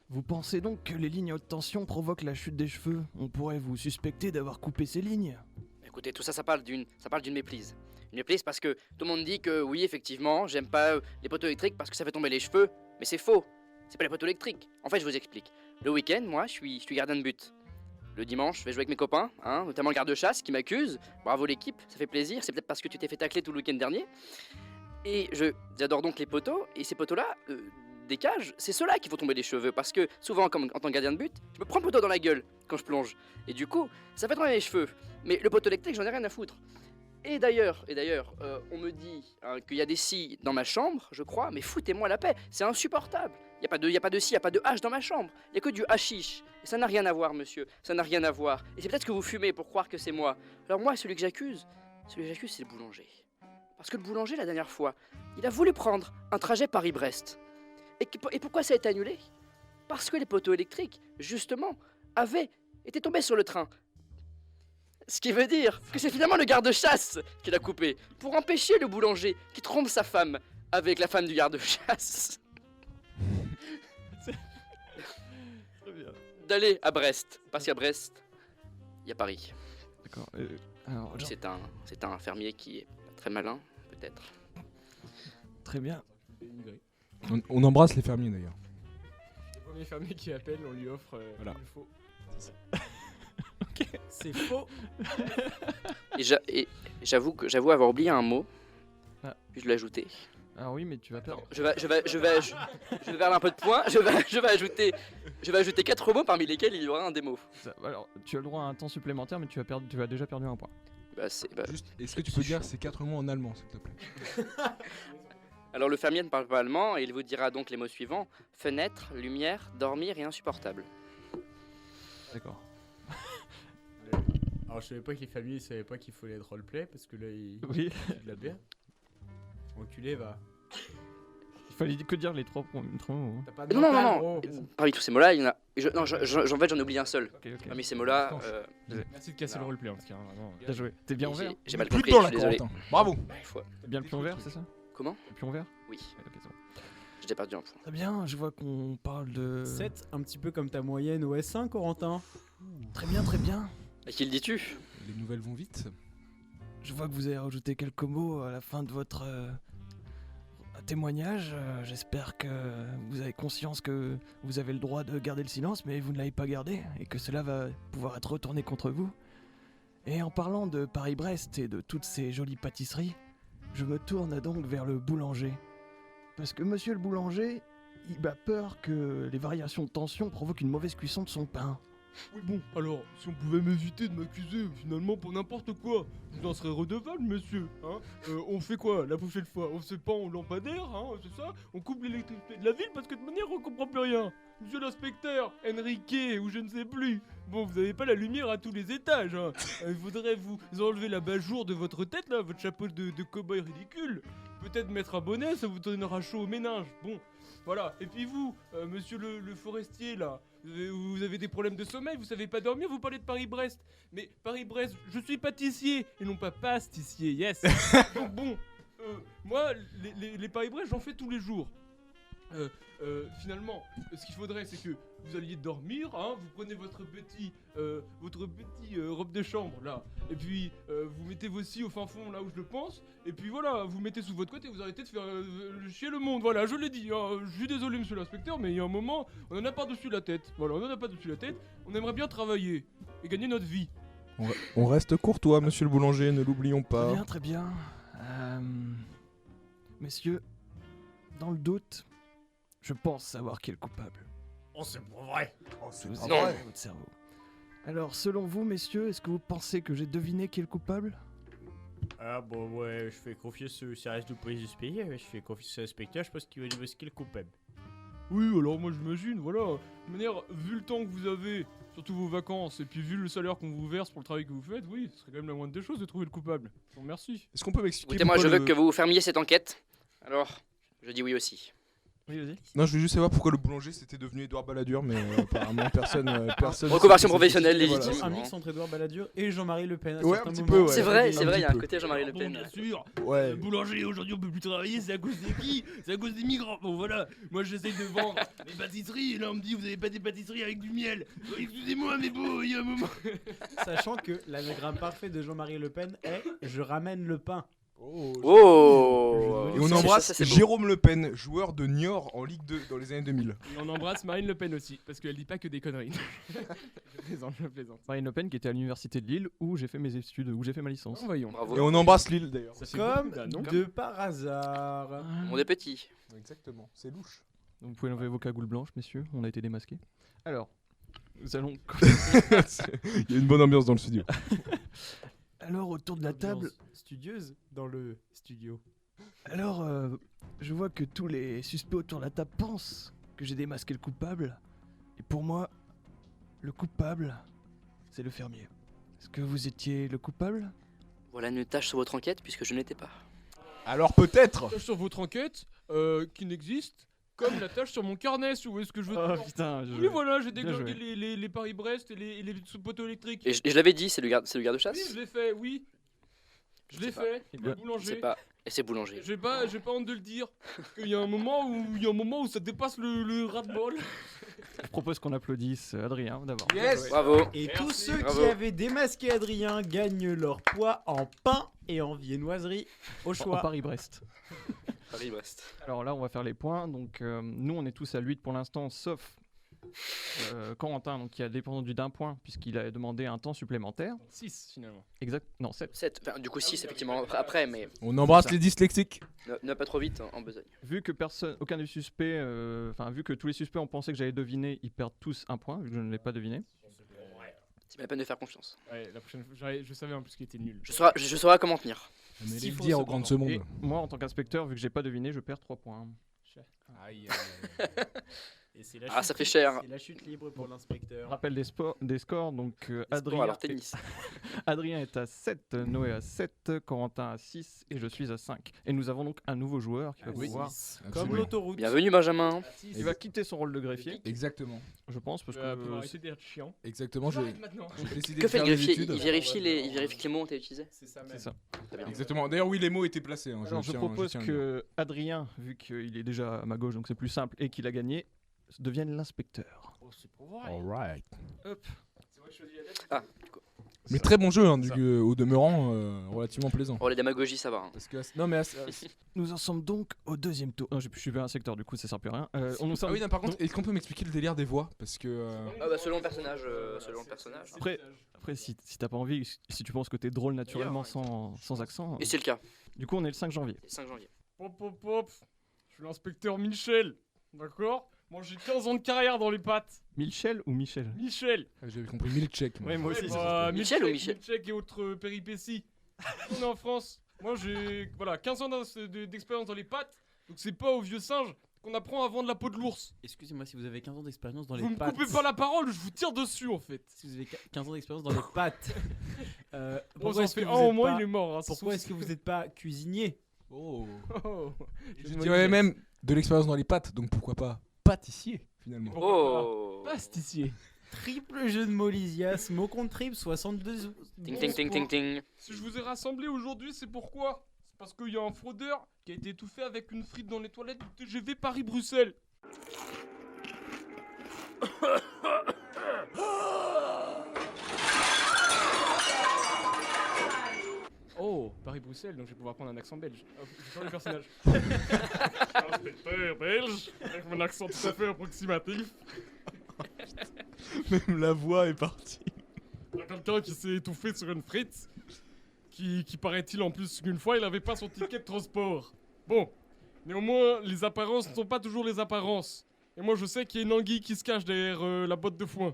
Vous pensez donc que les lignes haute tension provoquent la chute des cheveux? On pourrait vous suspecter d'avoir coupé ces lignes. Écoutez, tout ça, ça parle d'une méprise. Une méprise parce que tout le monde dit que oui, effectivement, j'aime pas les poteaux électriques parce que ça fait tomber les cheveux. Mais c'est faux. C'est pas les poteaux électriques. En fait, je vous explique. Le week-end, moi, je suis gardien de but. Le dimanche, je vais jouer avec mes copains, hein, notamment le garde-chasse qui m'accuse. Bravo l'équipe, ça fait plaisir. C'est peut-être parce que tu t'es fait tacler tout le week-end dernier. Et j'adore donc les poteaux. Et ces poteaux-là, des cages, c'est ceux-là qui font tomber les cheveux. Parce que souvent, comme en tant que gardien de but, je me prends le poteau dans la gueule quand je plonge. Et du coup, ça fait tomber les cheveux. Mais le poteau électrique, j'en ai rien à foutre. Et d'ailleurs, on me dit hein, qu'il y a des scies dans ma chambre, je crois, mais foutez-moi la paix, c'est insupportable. Il n'y a pas de scie, il n'y a pas de hache dans ma chambre. Il n'y a que du hashish. Et ça n'a rien à voir, monsieur. Ça n'a rien à voir. Et c'est peut-être que vous fumez pour croire que c'est moi. Alors moi, celui que j'accuse, c'est le boulanger. Parce que le boulanger, la dernière fois, il a voulu prendre un trajet Paris-Brest. Et pourquoi ça a été annulé? Parce que les poteaux électriques, justement, avaient été tombés sur le train. Ce qui veut dire que c'est finalement le garde-chasse qui l'a coupé, pour empêcher le boulanger qui trompe sa femme avec la femme du garde-chasse d'aller à Brest. Parce qu'à Brest, il y a Paris. D'accord. Alors, C'est un fermier qui est pas très malin, peut-être. très bien. On embrasse les fermiers d'ailleurs. Le premier fermier qui appelle, on lui offre Voilà. du faux. C'est faux. Et j'avoue avoir oublié un mot. Ah. Puis je l'ai ajouté. Ah oui, mais tu vas perdre. Je vais perdre un peu de points. Je vais ajouter 4 mots parmi lesquels il y aura un des mots. Alors, tu as le droit à un temps supplémentaire, mais tu as déjà perdu un point. Juste, est-ce que tu peux dire ces 4 mots en allemand, s'il te plaît? Alors le fermier ne parle pas allemand et il vous dira donc les mots suivants: fenêtre, lumière, dormir et insupportable. D'accord. Alors je savais pas que les familles savaient pas qu'il fallait être roleplay parce que là il Oui. il l'a bien. Enculé va. Il fallait que dire les 3 mots. Hein. T'as pas de Non, mental, non. gros. Parmi tous ces mots-là, il y en a. En fait, j'en ai oublié un seul. Ok, ok. Parmi ces mots-là, Merci de casser le roleplay en tout cas, hein, vraiment. Bien joué. T'es bien ouvert? j'ai mal Plus compris. de temps Je là, suis désolé. Corentin. Bravo. T'es bien le pion vert, c'est ça? Comment? Le pion vert? Oui, Ok, c'est bon. j'ai perdu un point. Très bien, je vois qu'on parle de... 7, un petit peu comme ta moyenne au S1, Corentin. Très bien, très bien. À qui le dis-tu? Les nouvelles vont vite. Je vois que vous avez rajouté quelques mots à la fin de votre... témoignage. J'espère que vous avez conscience que vous avez le droit de garder le silence, mais vous ne l'avez pas gardé, et que cela va pouvoir être retourné contre vous. Et en parlant de Paris-Brest et de toutes ces jolies pâtisseries, je me tourne donc vers le boulanger. Parce que monsieur le boulanger, il a peur que les variations de tension provoquent une mauvaise cuisson de son pain. Oui, bon, alors, si on pouvait m'éviter de m'accuser finalement pour n'importe quoi, je vous en serais redevable, monsieur. Hein on fait quoi la prochaine fois? On se pend au lampadaire, hein, c'est ça? On coupe l'électricité de la ville parce que de toute manière on comprend plus rien. Monsieur l'inspecteur, Enrique ou je ne sais plus. Bon, vous avez pas la lumière à tous les étages, hein. Il faudrait vous enlever la bajour de votre tête là, votre chapeau de cow-boy ridicule. Peut-être mettre un bonnet, ça vous donnera chaud au méninge. Bon, voilà. Et puis vous, monsieur le forestier là, vous avez des problèmes de sommeil, vous savez pas dormir, vous parlez de Paris-Brest. Mais Paris-Brest, je suis pâtissier et non pas pastissier, yes. Donc bon, moi, les Paris-Brest, j'en fais tous les jours. Finalement, ce qu'il faudrait, c'est que vous alliez dormir, hein, vous prenez votre petit robe de chambre là, et puis vous mettez vos scies au fin fond là où je le pense, et puis voilà, vous mettez sous votre couette et vous arrêtez de faire chier le monde. Voilà, je l'ai dit. Hein, je suis désolé, monsieur l'inspecteur, mais il y a un moment, on en a pas dessus la tête. Voilà, on en a pas dessus la tête. On aimerait bien travailler et gagner notre vie. On reste courtois, monsieur le boulanger, ne l'oublions Très pas. bien, très bien. Messieurs, dans le doute, je pense savoir qui est le coupable. Oh, c'est pas vrai. Je vous ai Non. dans votre cerveau. Alors, selon vous, messieurs, est-ce que vous pensez que j'ai deviné qui est le coupable? Ah bon, ouais, je fais confiance au service de police du pays, je fais confiance à l'inspecteur, je pense qu'il va dire ce qu'il est coupable. Oui, alors moi j'imagine, voilà. De manière, vu le temps que vous avez, surtout vos vacances, et puis vu le salaire qu'on vous verse pour le travail que vous faites, oui, ce serait quand même la moindre des choses de trouver le coupable. Je vous remercie. Est-ce qu'on peut m'expliquer Écoutez-moi, je pourquoi veux que vous fermiez cette enquête. Alors, je dis oui aussi. Oui, vas-y. Non, je veux juste savoir pourquoi le boulanger c'était devenu Édouard Balladur, mais apparemment personne. Reconversion professionnelle Voilà. légitime. Un mix entre Édouard Balladur et Jean-Marie Le Pen. à Ouais, certains un petit moments. peu, ouais. C'est vrai, Un il y a petit un peu. côté Jean-Marie Le Pen. Bien sûr. Ouais. Boulanger, aujourd'hui on peut plus travailler, c'est à cause de qui? C'est à cause des migrants. Bon voilà, moi j'essaye de vendre des pâtisseries et là on me dit vous avez pas des pâtisseries avec du miel. Excusez-moi mais bon, il y a un moment. Sachant que l'anagramme parfait de Jean-Marie Le Pen est « Je ramène le pain Oh. Et on Ça, embrasse c'est beau. Jérôme Le Pen, joueur de Niort en Ligue 2 dans les années 2000. Et on embrasse Marine Le Pen aussi, parce qu'elle dit pas que des conneries. je plaisante. Marine Le Pen qui était à l'université de Lille où j'ai fait mes études, où j'ai fait ma licence. Voyons. Bravo. Et on embrasse Lille d'ailleurs. Ça fait Comme beaucoup, là, non de par hasard. Le monde est petit. Exactement, c'est louche. Donc vous pouvez enlever vos cagoules blanches, messieurs, on a été démasqués. Alors, nous allons... Il y a une bonne ambiance dans le studio. Alors, autour de la table... Studieuse dans le studio. Alors, je vois que tous les suspects autour de la table pensent que j'ai démasqué le coupable. Et pour moi, le coupable, c'est le fermier. Est-ce que vous étiez le coupable? Voilà une tâche sur votre enquête puisque je ne l'étais pas. Alors peut-être. Tâche sur votre enquête, qui n'existe comme la tâche sur mon carnet, si vous voyez ce que je veux Oh dire. putain, Oui, voilà, j'ai Bien déglingué joué. les Paris-Brest et les poteaux électriques. Et je l'avais dit, c'est le Oui, garde-chasse. je l'ai fait, oui. Je l'ai sais pas. fait, Il le doit- Je boulanger. sais pas. Et c'est boulanger. J'ai pas honte de le dire. Parce qu'il y a un moment où ça dépasse le ras-de-bol. Je propose qu'on applaudisse Adrien d'abord. Yes. Bravo. Et Merci. tous ceux Bravo. qui avaient démasqué Adrien gagnent leur poids en pain et en viennoiserie au En choix. Paris-Brest. Paris-Brest. Alors là, on va faire les points. Donc, nous, on est tous à 8 pour l'instant, sauf Corentin, donc, qui a dépendu d'un point, puisqu'il a demandé un temps supplémentaire. 6 finalement. Exact. Non, 7. 7. Enfin, du coup 6 effectivement après, mais On embrasse Ça. les dyslexiques. ne pas trop vite en besogne. Vu que aucun des suspects, vu que tous les suspects ont pensé que j'allais deviner, ils perdent tous un point, vu que je ne l'ai pas deviné. C'est pas la peine de faire confiance. Ouais, la prochaine fois, je savais en plus qu'il était nul. Je saurai comment tenir. Mais S'il les faut dire se au grand de prendre. ce monde. Et moi, en tant qu'inspecteur, vu que j'ai pas deviné, je perds 3 points. Et c'est la Ah, chute ça fait libre- cher. C'est la chute libre pour l'inspecteur. Rappel des scores, donc Sport, Adrien, alors tennis. Adrien est à 7, Noé à 7, Corentin à 6 et je suis à 5. Et nous avons donc un nouveau joueur qui va pouvoir... Comme Absolument. l'autoroute. Bienvenue Benjamin. Il va quitter son rôle de greffier, Exactement. je pense, parce Pour que... arrêter d'être chiant. Exactement. J'arrête maintenant. J'ai décidé Que de fait faire le des greffier études. il vérifie que les mots ont été utilisés. C'est ça C'est ça. Très bien. Exactement. D'ailleurs, oui, les mots étaient placés. Hein. Alors je tiens- propose tiens à le dire. que Adrien, vu qu'il est déjà à ma gauche, donc c'est plus simple, et qu'il a gagné, devienne l'inspecteur. Oh, c'est pour vrai. Alright. Hop. C'est moi qui choisis la date. Ah, du coup. Mais très bon jeu, hein, au demeurant, relativement plaisant. Oh, les démagogies, ça va. Hein. Parce que, non, mais Nous en sommes donc au deuxième tour. Non, je suis plus un secteur, du coup ça sert plus à rien. ah oui, non, par contre, est-ce qu'on peut m'expliquer le délire des voix? Parce que. Ah bah, selon le personnage. Selon le personnage. Après, si t'as pas envie, si tu penses que t'es drôle naturellement sans accent. Et c'est le cas. Du coup, on est le 5 janvier. C'est le 5 janvier. Hop, hop, hop. Je suis l'inspecteur Michel. D'accord? Moi, j'ai 15 ans de carrière dans les pattes. Michel ou Michel? Michel. J'avais compris Milkshake. moi. Ouais, moi aussi. Michel ou Michel Milkshake et autres péripéties. On est en France. Moi, j'ai 15 ans d'expérience dans les pattes. Donc, c'est pas au vieux singe qu'on apprend à vendre la peau de l'ours. Excusez-moi, si vous avez 15 ans d'expérience dans Vous les me pattes. coupez pas la parole, je vous tire dessus en fait. Si vous avez 15 ans d'expérience dans les pattes. Bon, pourquoi ça en est-ce que fait vous un au êtes moins, pas- il est mort. Hein, Pourquoi est-ce que vous n'êtes pas cuisinier? Oh. Oh. Je dirais même de l'expérience dans les pattes, donc pourquoi pas pâtissier finalement. Oh. Pasticier. Triple jeu de mots Lysias, mot contre triple, 62. Ting ting ting ting ting. Si je vous ai rassemblé aujourd'hui, c'est pourquoi? C'est parce qu'il y a un fraudeur qui a été étouffé avec une frite dans les toilettes du TGV Paris-Bruxelles. Oh, Paris-Bruxelles, donc je vais pouvoir prendre un accent belge. Hop, je change le personnage. Inspecteur belge, avec mon accent tout à fait approximatif. Même la voix est partie. Il y a quelqu'un qui s'est étouffé sur une frite, qui paraît-il en plus qu'une fois il avait pas son ticket de transport. Bon, néanmoins, les apparences ne sont pas toujours les apparences. Et moi je sais qu'il y a une anguille qui se cache derrière la botte de foin.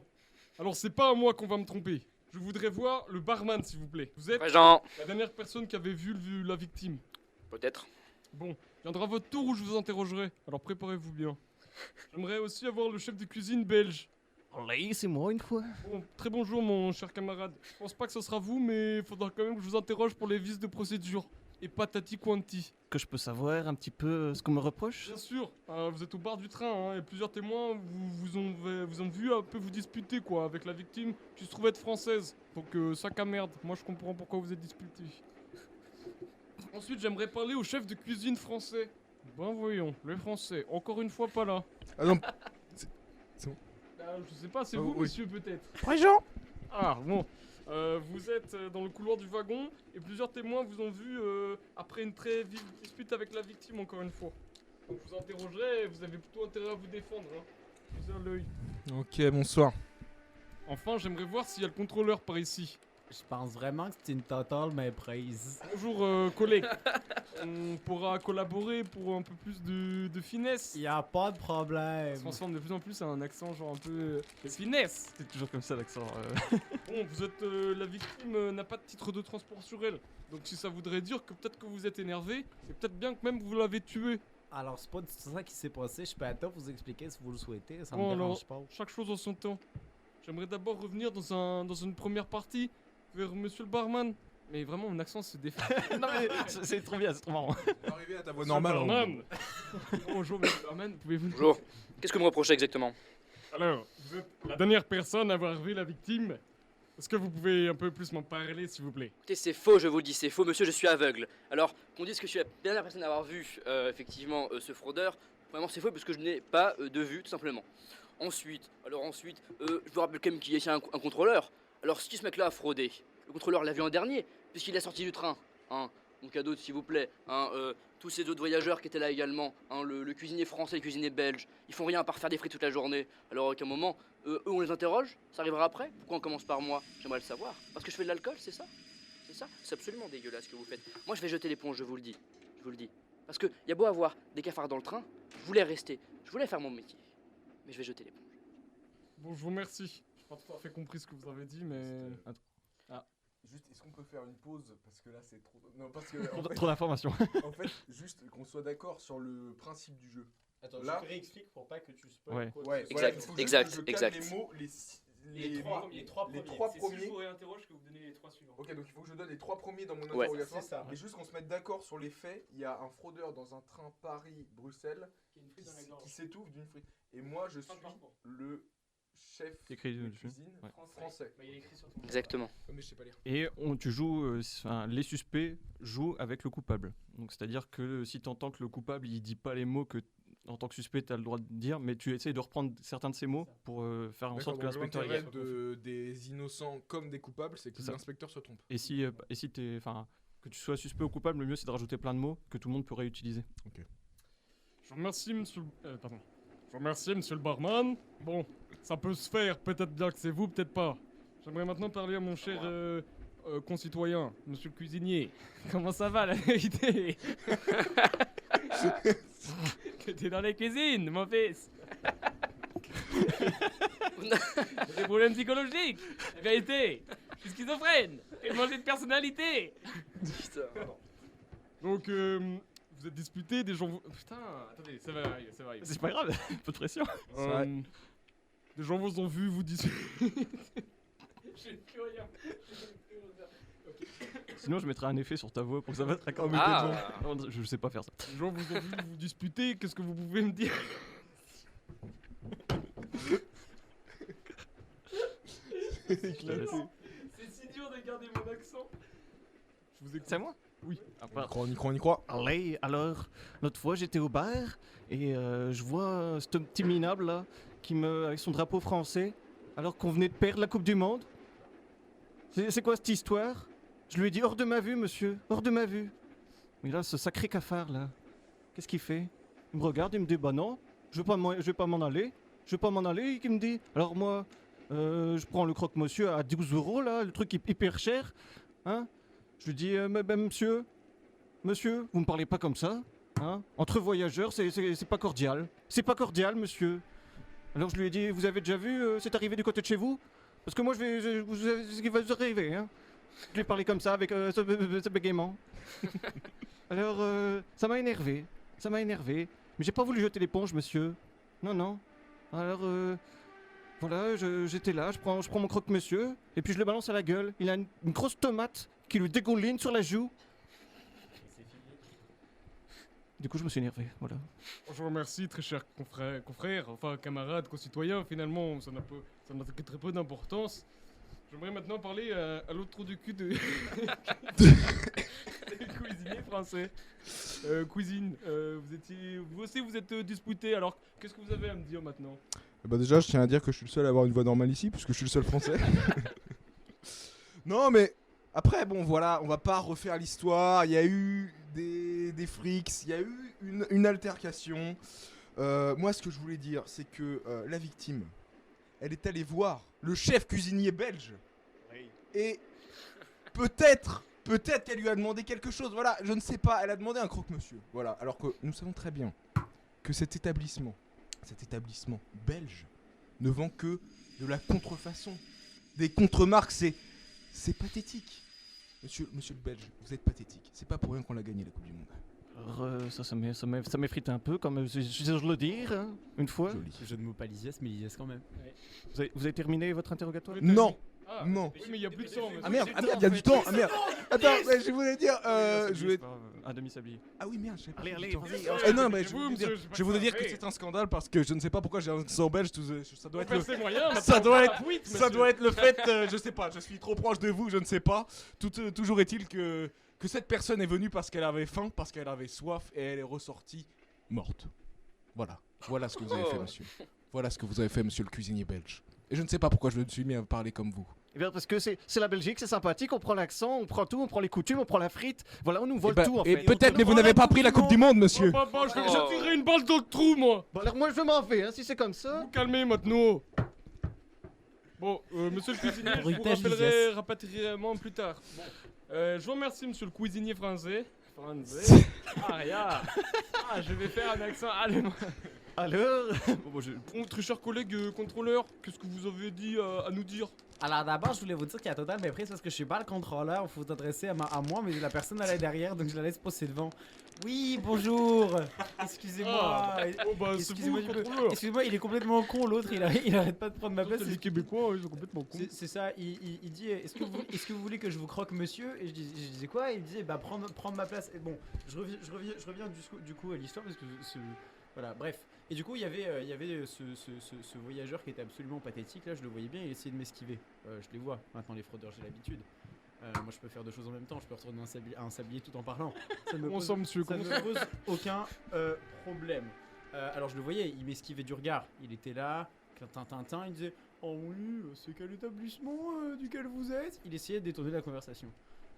Alors c'est pas à moi qu'on va me tromper. Je voudrais voir le barman s'il vous plaît. Vous êtes Présent. la dernière personne qui avait vu la victime. Peut-être. Bon, viendra votre tour où je vous interrogerai. Alors préparez-vous bien. J'aimerais aussi avoir le chef de cuisine belge. Allez, c'est moi une fois. Bon, très bonjour mon cher camarade. Je pense pas que ce sera vous, mais il faudra quand même que je vous interroge pour les vices de procédure. Et patati quanti. Que je peux savoir un petit peu ce qu'on me reproche? Bien sûr, vous êtes au bar du train, hein, et plusieurs témoins vous ont vu un peu vous disputer quoi, avec la victime qui se trouvait être française. Donc sac à merde, moi je comprends pourquoi vous êtes disputés. Ensuite j'aimerais parler au chef de cuisine français. Ben voyons, le français, encore une fois pas là. Ah non. Je sais pas, c'est Oh, vous oui. monsieur peut-être. Présent. Ah bon, vous êtes dans le couloir du wagon et plusieurs témoins vous ont vu après une très vive dispute avec la victime encore une fois. Donc je vous interrogerai et vous avez plutôt intérêt à vous défendre. Hein. Je vous ai à l'œil. Ok, bonsoir. Enfin, j'aimerais voir s'il y a le contrôleur par ici. Je pense vraiment que c'est une totale méprise. Bonjour collègue. On pourra collaborer pour un peu plus de finesse. Y a pas de Ça problème. se transforme de plus en plus à un accent genre un peu de finesse. C'est toujours comme ça l'accent. Bon, vous êtes la victime n'a pas de titre de transport sur elle. Donc si ça voudrait dire que peut-être que vous êtes énervé, et peut-être bien que même vous l'avez tué. Alors, c'est pas du tout ça qui s'est passé. Je peux à vous expliquer si vous le souhaitez. Ça Bon, me alors, dérange pas. chaque chose en son temps. J'aimerais d'abord revenir dans une première partie vers monsieur le barman. Mais vraiment, mon accent se défait. Non mais c'est trop bien, c'est trop marrant. Arrivé à ta voix normale. hein. Barman. Bonjour, monsieur le barman. Pouvez-vous nous Bonjour. Qu'est-ce que vous me reprochez exactement? Alors, vous êtes la dernière personne à avoir vu la victime. Est-ce que vous pouvez un peu plus m'en parler, s'il vous plaît? Écoutez, c'est faux, je vous le dis, c'est faux, monsieur, je suis aveugle. Alors, qu'on dise que je suis la dernière personne à avoir vu, effectivement, ce fraudeur, vraiment c'est faux parce que je n'ai pas de vue, tout simplement. Ensuite, je vous rappelle quand même qu'il y a ici un contrôleur. Alors, si ce mec-là a fraudé, le contrôleur l'a vu en dernier, puisqu'il est sorti du train. Hein. Donc à d'autres, s'il vous plaît. Hein, tous ces autres voyageurs qui étaient là également. Hein, le cuisinier français, le cuisinier belge. Ils font rien à part faire des frites toute la journée. Alors qu'à un moment, eux, on les interroge. Ça arrivera après. Pourquoi on commence par moi? J'aimerais le savoir. Parce que je fais de l'alcool, c'est ça? C'est ça? C'est absolument dégueulasse ce que vous faites. Moi, je vais jeter l'éponge, je vous le dis. Je vous le dis. Parce que y a beau avoir des cafards dans le train, je voulais rester. Je voulais faire mon métier. Mais je vais jeter l'éponge. Bon, je vous remercie. J'ai pas tout à fait compris ce que vous avez dit, mais... Juste, est-ce qu'on peut faire une pause? Parce que là, c'est trop. Non, parce que. En fait, Trop d'informations. en fait, juste qu'on soit d'accord sur le principe du jeu. Attends, Là- je réexplique pour pas que tu spoil. Ouais. quoi que Ouais, ce soit. voilà, Exact, il faut juste exact, que je calme exact. Les mots, Les trois premiers. les trois premiers. Si je vous réinterroge, que vous donnez les 3 suivants. Ok, donc il faut que je donne les trois premiers dans mon Ouais. interrogatoire. C'est ça. Et juste qu'on se mette d'accord sur les faits. Il y a un fraudeur dans un train Paris-Bruxelles qui s'étouffe d'une frite. Et moi, je suis le chef Écrit de dessus. cuisine Ouais. français. Bah, il est écrit sur ton... Exactement. Oh, mais je sais pas lire. Et tu joues, les suspects jouent avec le coupable. Donc c'est-à-dire que si tu entends que le coupable il dit pas les mots que, en tant que suspect, tu as le droit de dire, mais tu essayes de reprendre certains de ces mots pour faire en sorte que l'inspecteur... L'intérêt des innocents comme des coupables, c'est que C'est ça. l'inspecteur se trompe. Et si t'es... Enfin, que tu sois suspect ou coupable, le mieux c'est de rajouter plein de mots que tout le monde peut réutiliser. Je vous remercie, monsieur. Pardon. Je vous remercie, monsieur le barman. Bon, ça peut se faire. Peut-être bien que c'est vous, peut-être pas. J'aimerais maintenant parler à mon cher concitoyen, monsieur le cuisinier. Comment ça va, la vérité? T'es dans la cuisine, mon fils. Des problèmes psychologiques. La vérité. Je suis schizophrène. J'ai mangé de personnalité. Donc, vous êtes disputé, des gens... Putain, attendez, ça va arriver. C'est pas grave, un peu de pression. Des gens vous ont vu vous disputer. J'ai plus rien. Sinon, je mettrai un effet sur ta voix pour que ça va être encore Ah. Je sais pas faire ça. Les gens vous ont vu vous disputer, qu'est-ce que vous pouvez me dire? Je te laisse. C'est si dur de garder mon accent. Je vous écoute. C'est à moi? Oui. On y croit. Allez, alors, l'autre fois j'étais au bar et je vois ce petit minable là avec son drapeau français alors qu'on venait de perdre la Coupe du Monde. C'est quoi cette histoire? Je lui ai dit hors de ma vue, monsieur, hors de ma vue. Mais là, ce sacré cafard là, qu'est-ce qu'il fait? Il me regarde, il me dit bah non, je vais pas m'en aller. Je vais pas m'en aller, il me dit. Alors moi, je prends le croque-monsieur à 12 € là, le truc hyper cher. Hein? Je lui dis monsieur, vous me parlez pas comme ça, hein? Entre voyageurs, c'est pas cordial. C'est pas cordial, monsieur. Alors je lui ai dit, vous avez déjà vu, c'est arrivé du côté de chez vous? Parce que moi, vous savez ce qui va vous arriver, hein? Je lui ai parlé comme ça, avec ce bégaiement. Alors, ça m'a énervé. Mais j'ai pas voulu jeter l'éponge, monsieur. Non. Alors, voilà, j'étais là, je prends mon croque-monsieur, et puis je le balance à la gueule. Il a une grosse tomate qui lui dégouline sur la joue. Du coup, je me suis énervé, voilà. Je vous remercie, très cher confrère, enfin camarade, concitoyen. Finalement, ça n'a que très peu d'importance. J'aimerais maintenant parler à l'autre trou du cul de... des cuisiniers français. Cuisine, vous aussi vous êtes disputé, alors qu'est-ce que vous avez à me dire maintenant? Bah déjà, je tiens à dire que je suis le seul à avoir une voix normale ici, puisque je suis le seul français. Non, mais après, bon, voilà, on va pas refaire l'histoire. Il y a eu des frics, il y a eu une altercation. Moi, ce que je voulais dire, c'est que la victime, elle est allée voir le chef cuisinier belge. Oui. Et peut-être qu'elle lui a demandé quelque chose. Voilà, je ne sais pas. Elle a demandé un croque-monsieur. Voilà, alors que nous savons très bien que cet établissement belge ne vend que de la contrefaçon, des contremarques. C'est pathétique. Monsieur le Belge, vous êtes pathétique. C'est pas pour rien qu'on a gagné la Coupe du Monde. Alors, ça m'effrite un peu, comme je le dire, hein, une fois. Joli. Je ne mot pas Lysias, mais Lysias quand même. Vous avez terminé votre interrogatoire? Non. Ah, Non. Oui, mais il y a plus de temps. Ah merde, il y a du temps. Ah merde. Attends, mais je voulais dire, Un demi-sablier. Ah oui, merde, je sais pas. Allez, Eh non, mais je voulais dire que c'est un scandale parce que je ne sais pas pourquoi j'ai un accent belge. Ça doit être ça doit être le fait. Je sais pas. Je suis trop proche de vous. Je ne sais pas. Toujours est-il que cette personne est venue parce qu'elle avait faim, parce qu'elle avait soif et elle est ressortie morte. Voilà ce que vous avez fait, monsieur. Voilà ce que vous avez fait, monsieur le cuisinier belge. Et je ne sais pas pourquoi je me suis mis à parler comme vous. Eh bien, parce que c'est la Belgique, c'est sympathique, on prend l'accent, on prend tout, on prend les coutumes, on prend la frite. Voilà, on nous vole tout en fait. Et peut-être, mais vous n'avez pas pris la Coupe du Monde, monsieur. Je tirerai une balle dans le trou, moi. Bon, alors moi je m'en vais, hein, si c'est comme ça. Vous calmez maintenant. Bon, monsieur le cuisinier, je vous rappellerai rapatriement plus tard. Bon. Je vous remercie, monsieur le cuisinier français. Ah, regarde. Ah, je vais faire un accent allemand. Alors Bon, très cher collègue contrôleur, qu'est-ce que vous avez dit à nous dire? Alors d'abord, je voulais vous dire qu'il y a total méprise parce que je suis pas le contrôleur. Il faut s'adresser à moi, mais la personne elle est derrière, donc je la laisse passer devant. Oui, bonjour. Excusez-moi. Oh bah c'est vous le contrôleur. Excusez-moi, il est complètement con l'autre. Il arrête pas de prendre ma place. Les Québécois, ils sont complètement cons. C'est ça. Il dit est-ce que vous voulez que je vous croque, monsieur? Et je disais quoi? Et il disait bah prendre ma place. Et bon, je reviens du coup à l'histoire parce que voilà, bref. Et du coup, il y avait ce voyageur qui était absolument pathétique. Là, je le voyais bien, il essayait de m'esquiver. Je les vois, maintenant les fraudeurs, j'ai l'habitude. Moi, je peux faire deux choses en même temps. Je peux retourner un sablier tout en parlant. Ça ne me pose aucun problème. Alors je le voyais, il m'esquivait du regard. Il était là, tintin, il disait oh oui, c'est quel établissement duquel vous êtes? Il essayait de détourner la conversation.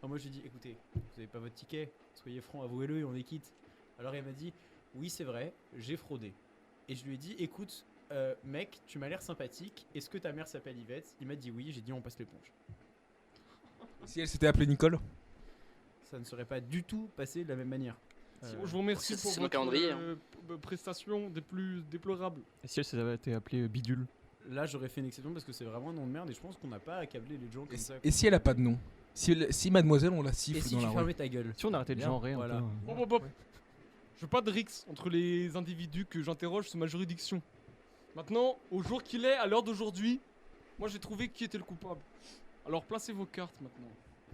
Alors moi je lui dis écoutez, vous avez pas votre ticket, soyez franc, avouez-le et on est quitte. Alors il m'a dit oui c'est vrai, j'ai fraudé. Et je lui ai dit écoute mec, tu m'as l'air sympathique, est-ce que ta mère s'appelle Yvette? Il m'a dit oui, j'ai dit on passe l'éponge. Si elle s'était appelée Nicole. Ça ne serait pas du tout passé de la même manière. Je vous remercie c'est pour mon votre calendrier, hein. prestation des plus déplorables. Et si elle s'avait été appelée Bidule? Là j'aurais fait une exception parce que c'est vraiment un nom de merde et je pense qu'on n'a pas accablé les gens comme ça. Et si elle a pas de nom? Si mademoiselle on la siffle Et si dans tu la rue. fermais ta gueule? Si on arrêtait de Bien, genrer voilà. un peu. Hop, hop, hop. Je veux pas de rixe entre les individus que j'interroge sous ma juridiction. Maintenant, au jour qu'il est, à l'heure d'aujourd'hui, moi j'ai trouvé qui était le coupable. Alors placez vos cartes maintenant.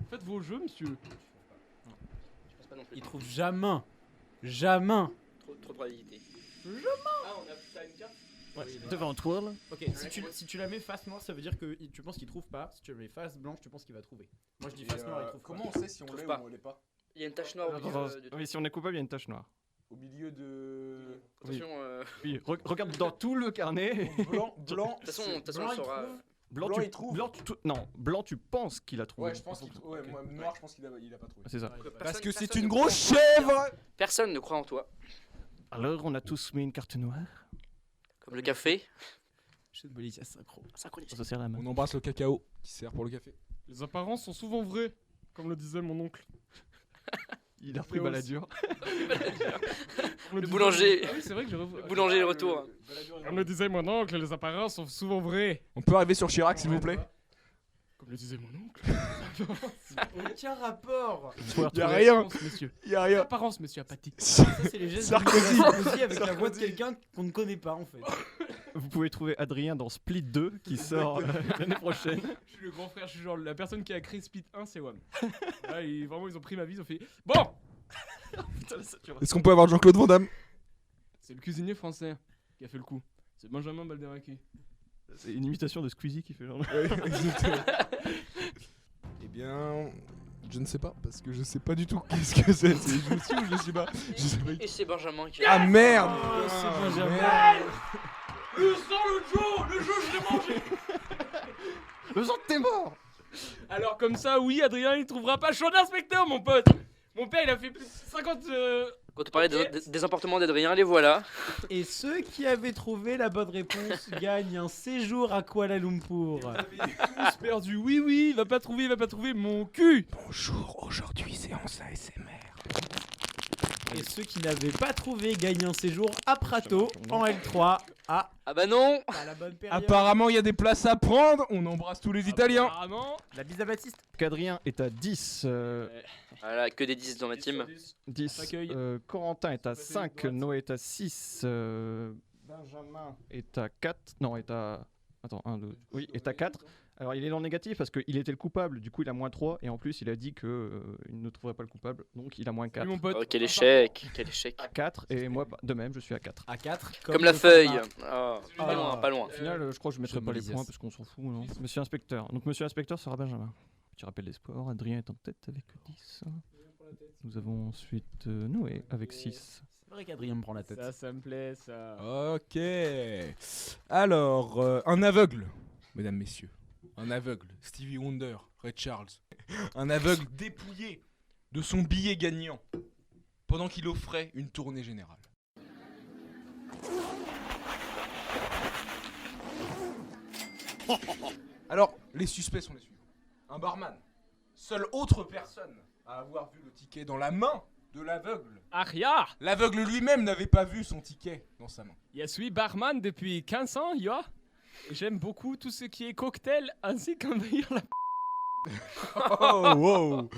Faites vos jeux, monsieur. Je pense pas non plus. Il trouve jamais. Trop de probabilité. Ah, t'as une carte? Devant toi là. Ok, si tu la mets face noire, ça veut dire que tu penses qu'il trouve pas. Si tu la mets face blanche, tu penses qu'il va trouver. Moi je dis face noire, il trouve Comment pas. on sait si on Trouve l'est pas. ou on l'est pas? Il y a une tache noire au milieu du Oui, si on est coupable, il y a une tache noire. Au milieu de. Attention, Oui, regarde dans tout le carnet. Blanc. de toute façon, Blanc, on il saura. trouve. Blanc, il trouve. Blanc, tu penses qu'il a trouvé. Ouais, je pense qu'il. Ouais, moi, noir, je pense qu'il a pas trouvé. C'est ça. Parce que c'est personne une ne grosse croit en toi. chèvre. Personne ne croit en toi. Alors, on a tous mis une carte noire. Comme le café. Je de Bolivia synchro. Synchronisé. Ça sert la main. On embrasse le cacao qui sert pour le café. Les apparences sont souvent vraies, comme le disait mon oncle. Il a repris Balladur. Le boulanger. Ah oui, c'est vrai que j'ai Le boulanger est de retour. Comme le disait mon oncle, les apparences sont souvent vraies. On peut arriver sur Chirac s'il vous plaît? Comme le disait mon oncle. Aucun rapport. Y'a rien. Apparence, monsieur. Y'a rien. Apparence, monsieur Apathy. Ça c'est les gestes Sarkozy. de Sarkozy avec la voix de Sarkozy. quelqu'un qu'on ne connaît pas en fait. Vous pouvez trouver Adrien dans Split 2 qui sort l'année prochaine. Je suis le grand frère, je suis genre la personne qui a créé Speed 1, c'est Wam. Là, vraiment, ils ont pris ma vie, ils ont fait bon. Est-ce qu'on peut avoir Jean-Claude Van Damme? C'est le cuisinier français qui a fait le coup. C'est Benjamin Balderaki. C'est une imitation de Squeezie qui fait genre. Eh bien, je ne sais pas parce que je sais pas du tout qu'est-ce que c'est. C'est je sais ou je sais pas. Je sais pas. Et c'est Benjamin qui Ah merde! c'est Benjamin. Merde. Le sang, le jeu, je l'ai mangé. Le sang, t'es mort. Alors comme ça, oui, Adrien, il trouvera pas champ d'inspecteur, mon pote. Mon père, il a fait plus de 50... Quand tu parlais des emportements d'Adrien, les voilà. Et ceux qui avaient trouvé la bonne réponse gagnent un séjour à Kuala Lumpur. tous perdus. Oui, il va pas trouver mon cul. Bonjour, aujourd'hui séance ASMR. Et ceux qui n'avaient pas trouvé gagnent un séjour à Prato en L3 à Ah bah non. la bonne période. Apparemment, il y a des places à prendre. On embrasse tous les Italiens. Apparemment. La bise à Baptiste. Qu'Adrien est à 10. Voilà, que des 10 dans ma team. 10. S'accueille. Corentin est à Passer 5. les boîtes. Noé est à 6. Benjamin est à 4. Non, est à. Attends, 1, 2. Oui, est à 4. Alors il est dans le négatif parce qu'il était le coupable, du coup il a moins 3. Et en plus il a dit que il ne trouverait pas le coupable, donc il a moins 4. Salut, mon pote. Oh, quel échec. Quel échec. À 4, et moi de même je suis à 4. À 4. Comme la feuille. Oh, pas loin, pas loin. Au final, je crois que je mettrai je pas les me points lise. parce qu'on s'en fout. Non Monsieur Inspecteur. Donc Monsieur Inspecteur sera Benjamin. Petit rappel des sports, Adrien est en tête avec 10. Nous avons ensuite Noé avec 6. C'est vrai qu'Adrien me prend la tête. Ça me plaît, ça. Ok. Alors, un aveugle, mesdames, messieurs. Un aveugle, Stevie Wonder, Ray Charles. Un aveugle dépouillé de son billet gagnant pendant qu'il offrait une tournée générale. Alors, les suspects sont les suivants. Un barman, seule autre personne à avoir vu le ticket dans la main de l'aveugle. Aria, L'aveugle lui-même n'avait pas vu son ticket dans sa main. je suis barman depuis 15 ans, ya. Et j'aime beaucoup tout ce qui est cocktail ainsi qu'envahir la... Oh, wow.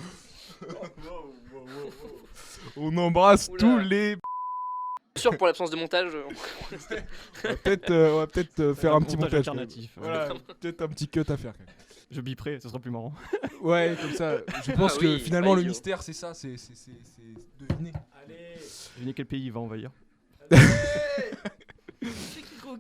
On embrasse Oula. tous les... Sûr pour l'absence de montage. On va peut-être faire un petit montage. alternatif. Voilà, peut-être un petit cut à faire. quand même. Je biperai, ça sera plus marrant. Ouais, comme ça, je pense Ah que oui, finalement pas le idiot. mystère c'est ça, c'est deviner. Allez. Devinez quel pays il va envahir.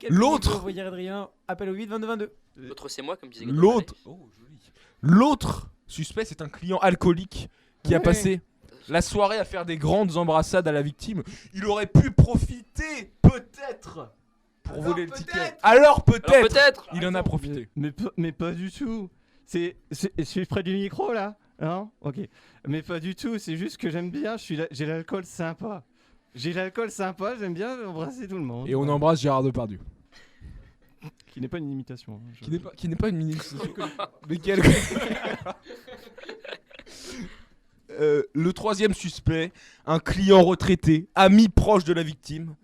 L'autre. Vous voyez Adrien, appel au 8 22 22. L'autre c'est moi, comme disait Godot L'autre, oh joli. L'autre suspect c'est un client alcoolique qui a Ouais. passé la soirée à faire des grandes embrassades à la victime. Il aurait pu profiter peut-être peut-être. pour voler le ticket. Alors peut-être Alors peut-être. il en a profité. Mais pas du tout. Je suis près du micro là. Non. Ok. Mais pas du tout. C'est juste que j'aime bien. J'ai l'alcool sympa. J'aime bien embrasser tout le monde. Et on embrasse Gérard Depardieu. Qui n'est pas une imitation. hein, Qui n'est pas une ministre. Mais quel... le troisième suspect, un client retraité, ami proche de la victime,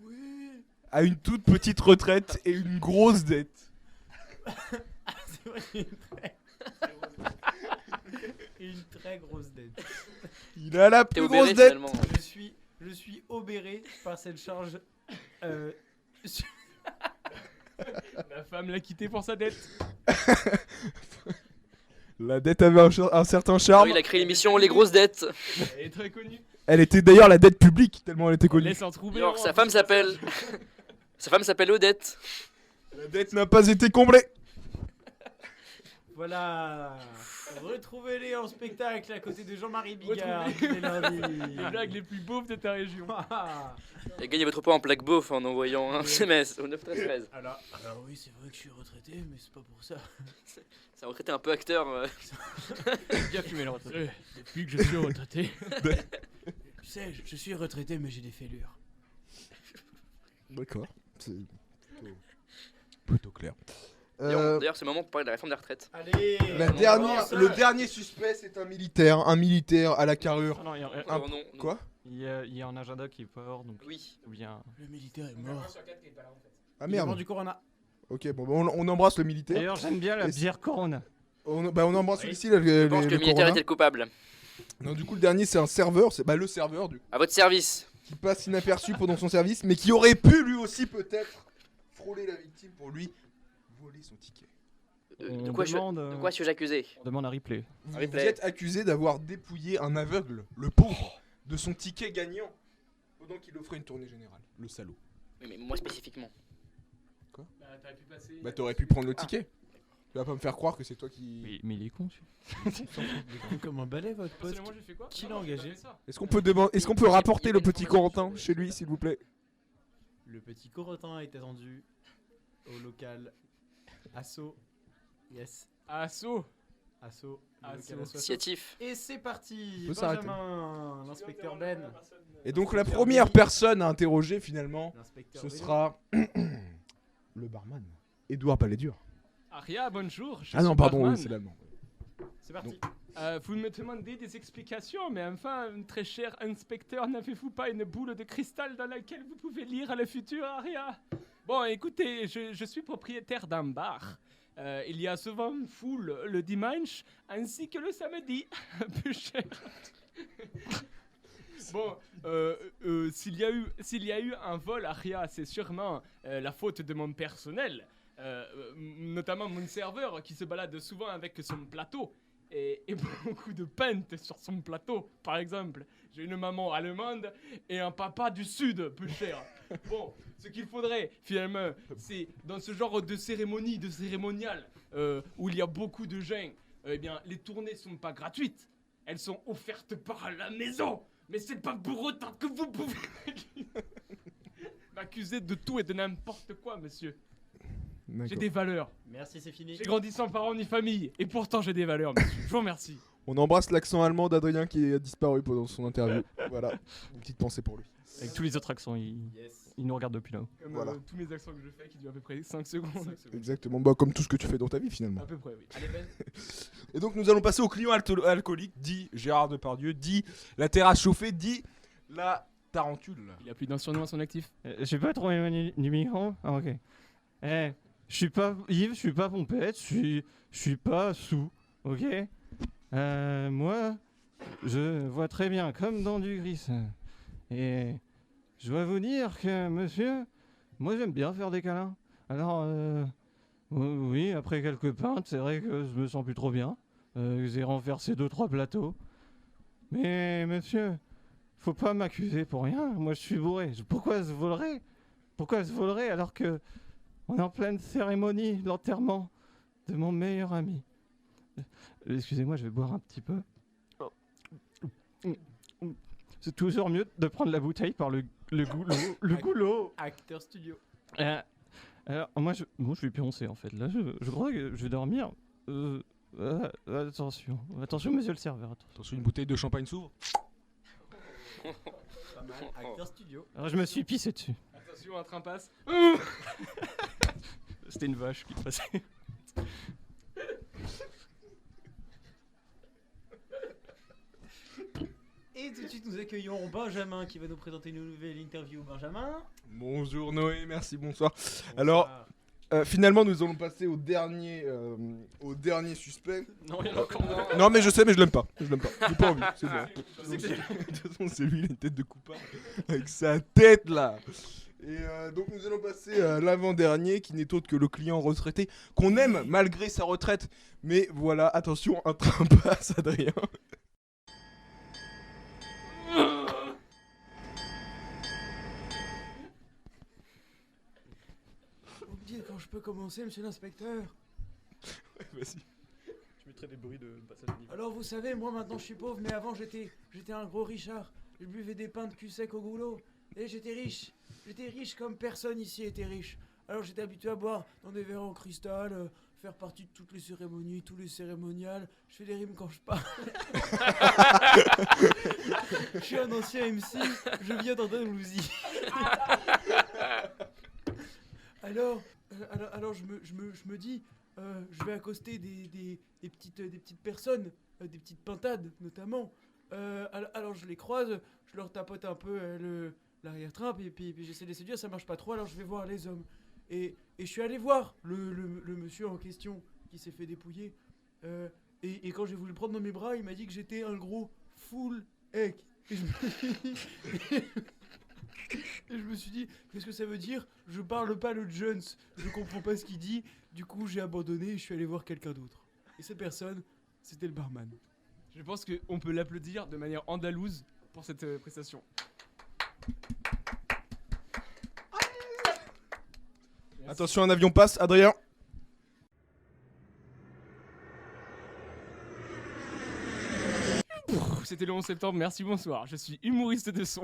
a une toute petite retraite et une grosse dette. C'est vrai, une très grosse dette. Il a la T'es plus obéré grosse dette. finalement. Je suis obéré par cette charge. La femme l'a quitté pour sa dette. La dette avait un certain Ah charme. oui, il a créé l'émission Les grosses dettes. Elle est très connue. Elle était d'ailleurs la dette publique, tellement elle était On connue. laisse en trouver. Alors, sa femme s'appelle. Sa femme s'appelle Odette. La dette n'a pas été comblée. Voilà. Retrouvez-les en spectacle à côté de Jean-Marie Bigard. tous les lundis. Les blagues les plus beaufs de ta région. Et gagnez votre poids en plaque beauf en envoyant un SMS au 91313. Alors oui, c'est vrai que je suis retraité, mais c'est pas pour ça. C'est un retraité un peu acteur. Bien fumé le retraité. Depuis que je suis retraité. Tu sais, je suis retraité, mais j'ai des fêlures. D'accord. C'est plutôt clair. D'ailleurs, c'est le moment pour parler de la réforme des retraites. Allez. Le dernier suspect, c'est un militaire à la carrure. Ah non, Alors, non, non. Quoi? il y a un agenda qui est pas hors, donc Oui. ou bien. Le militaire est mort. Ah Il est mort merde. du corona. Ok, bon, on embrasse le militaire. D'ailleurs, j'aime bien la Et bière Corona. On embrasse Oui. ici Je pense que le militaire Corona. était le coupable. Non, du coup, le dernier, c'est un serveur. C'est le serveur À votre service. qui passe inaperçu pendant son service, mais qui aurait pu lui aussi peut-être frôler la victime pour lui voler son ticket. De quoi suis-je accusé? On demande un replay. Vous replay. êtes accusé d'avoir dépouillé un aveugle, le pauvre, de son ticket gagnant pendant qu'il offrait une tournée générale. Le salaud. Oui, mais moi spécifiquement. Bah, t'aurais pu passer. Bah t'aurais pu prendre le ticket. Tu vas pas me faire croire que c'est toi qui... Mais il est con, celui-là. Comme un balai, votre pote. Personnellement, j'ai fait quoi? Qui Non, l'a non, j'ai engagé pas fait ça. Est-ce qu'on peut rapporter il y le avait une petit conversation Corentin sur chez lui, s'il vous plaît? Le petit Corotin est attendu au local Asso. Yes, Assaut. Asso. le Asso. local Asso. Sciatif. Et c'est parti. Faut s'arrêter. Benjamin, l'inspecteur Ben. Et donc la L'inspecteur première Billy. personne à interroger finalement, L'inspecteur ce Vélo. sera le barman. Édouard Palédur. Aria, bonjour. je Ah non, suis pardon, barman. oui, c'est l'allemand. C'est parti. Vous me demandez des explications, mais enfin, très cher inspecteur, n'avez-vous pas une boule de cristal dans laquelle vous pouvez lire le futur, Aria? Bon, écoutez, je suis propriétaire d'un bar. Il y a souvent une foule le dimanche, ainsi que le samedi. Plus cher. Bon, s'il y a eu un vol, Aria, c'est sûrement la faute de mon personnel. Notamment mon serveur qui se balade souvent avec son plateau. Et beaucoup de pentes sur son plateau, par exemple. J'ai une maman allemande et un papa du sud, peu cher. Bon, ce qu'il faudrait, finalement, c'est dans ce genre de cérémonie, de cérémonial, où il y a beaucoup de gens, eh bien, les tournées sont pas gratuites. Elles sont offertes par la maison. Mais c'est pas pour autant que vous pouvez m'accuser de tout et de n'importe quoi, monsieur. J'ai D'accord. des valeurs. Merci, c'est fini. J'ai grandi sans parents ni famille. Et pourtant, j'ai des valeurs, monsieur. Je vous remercie. On embrasse l'accent allemand d'Adrien qui a disparu pendant son interview. Voilà, une petite pensée pour lui. Avec tous les autres accents, il nous regarde depuis là-haut. Comme Voilà. tous mes accents que je fais qui durent à peu près 5 secondes. Exactement, bah, comme tout ce que tu fais dans ta vie finalement. À peu près, oui. Allez, Ben. Et donc nous allons passer au client alcoolique, dit Gérard Depardieu, dit la terrasse chauffée, dit la tarentule. Il a plus d'un surnom à son actif. J'ai pas trouvé du micro. Ah, ok. Je suis pas Yves, je suis pas pompette, je suis pas sous, ok. Moi, je vois très bien comme dans du gris. Et je dois vous dire que, monsieur, moi j'aime bien faire des câlins. Alors, oui, après quelques pintes, c'est vrai que je me sens plus trop bien. J'ai renversé 2-3 plateaux. Mais monsieur, faut pas m'accuser pour rien. Moi je suis bourré. Pourquoi je volerais? Pourquoi je volerais alors que on est en pleine cérémonie de l'enterrement de mon meilleur ami. Excusez-moi, je vais boire un petit peu. C'est toujours mieux de prendre la bouteille par le goulot. Le goulot. Acteur studio. Alors, moi, je vais pioncer en fait. Là, je crois que je vais dormir. Attention, monsieur le serveur. Attention, une bouteille de champagne s'ouvre. Pas mal. Acteur studio. Alors, je me suis pissé dessus. Attention, un train passe. C'était une vache qui passait. Et tout de suite, nous accueillons Benjamin qui va nous présenter une nouvelle interview. Benjamin. Bonjour Noé, merci, bonsoir. Alors, finalement, nous allons passer au dernier suspect. Non, il y en a encore. Non, mais je sais, mais je l'aime pas. J'ai pas envie, c'est bon. De toute façon, c'est lui, il a une tête de coupable. Avec sa tête là. Et donc, nous allons passer à l'avant-dernier, qui n'est autre que le client retraité, qu'on aime malgré sa retraite. Mais voilà, attention, un train passe, Adrien. Vous me dites quand je peux commencer, monsieur l'inspecteur? Vas-y. Je mettrai des bruits de passage de niveau. Alors vous savez, moi maintenant je suis pauvre, mais avant j'étais un gros richard. Je buvais des pains de cul sec au goulot. Et j'étais riche. J'étais riche comme personne ici était riche. Alors j'étais habitué à boire dans des verres en cristal, faire partie de toutes les cérémonies, tous les cérémoniales. Je fais des rimes quand je parle. Je suis un ancien MC, je viens d'Andalousie. Alors je me dis, je vais accoster des petites personnes, des petites pintades notamment. Alors je les croise, je leur tapote un peu l'arrière-train, puis j'essaie de les séduire, ça marche pas trop, alors je vais voir les hommes. Et je suis allé voir le monsieur en question qui s'est fait dépouiller. Et quand j'ai voulu le prendre dans mes bras, il m'a dit que j'étais un gros full egg. Et je me suis dit, qu'est-ce que ça veut dire? Je parle pas le Jones, je comprends pas ce qu'il dit. Du coup, j'ai abandonné et je suis allé voir quelqu'un d'autre. Et cette personne, c'était le barman. Je pense qu'on peut l'applaudir de manière andalouse pour cette prestation. Attention, un avion passe, Adrien. C'était le 11 septembre, merci, bonsoir. Je suis humoriste de son.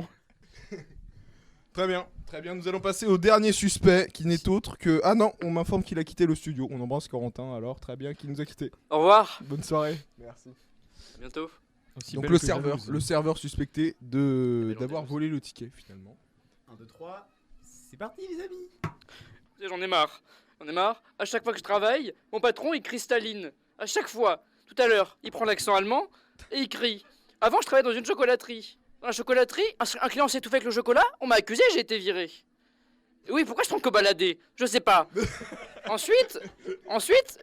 Très bien, nous allons passer au dernier suspect qui n'est autre que... Ah non, on m'informe qu'il a quitté le studio. On embrasse Corentin alors, très bien, qui nous a quitté. Au revoir, Bonne soirée. Merci. à bientôt. Aussi Donc belle le que serveur, jalouse. le serveur suspecté belle d'avoir ambiance. volé le ticket finalement. 1, 2, 3, c'est parti les amis. J'en ai marre. À chaque fois que je travaille, mon patron il cristalline. À chaque fois. Tout à l'heure, il prend l'accent allemand et il crie. Avant, je travaillais dans une chocolaterie. Dans la chocolaterie, un client s'est étouffé avec le chocolat, on m'a accusé, j'ai été viré. Et oui, pourquoi je prends que balader? Je sais pas. Ensuite,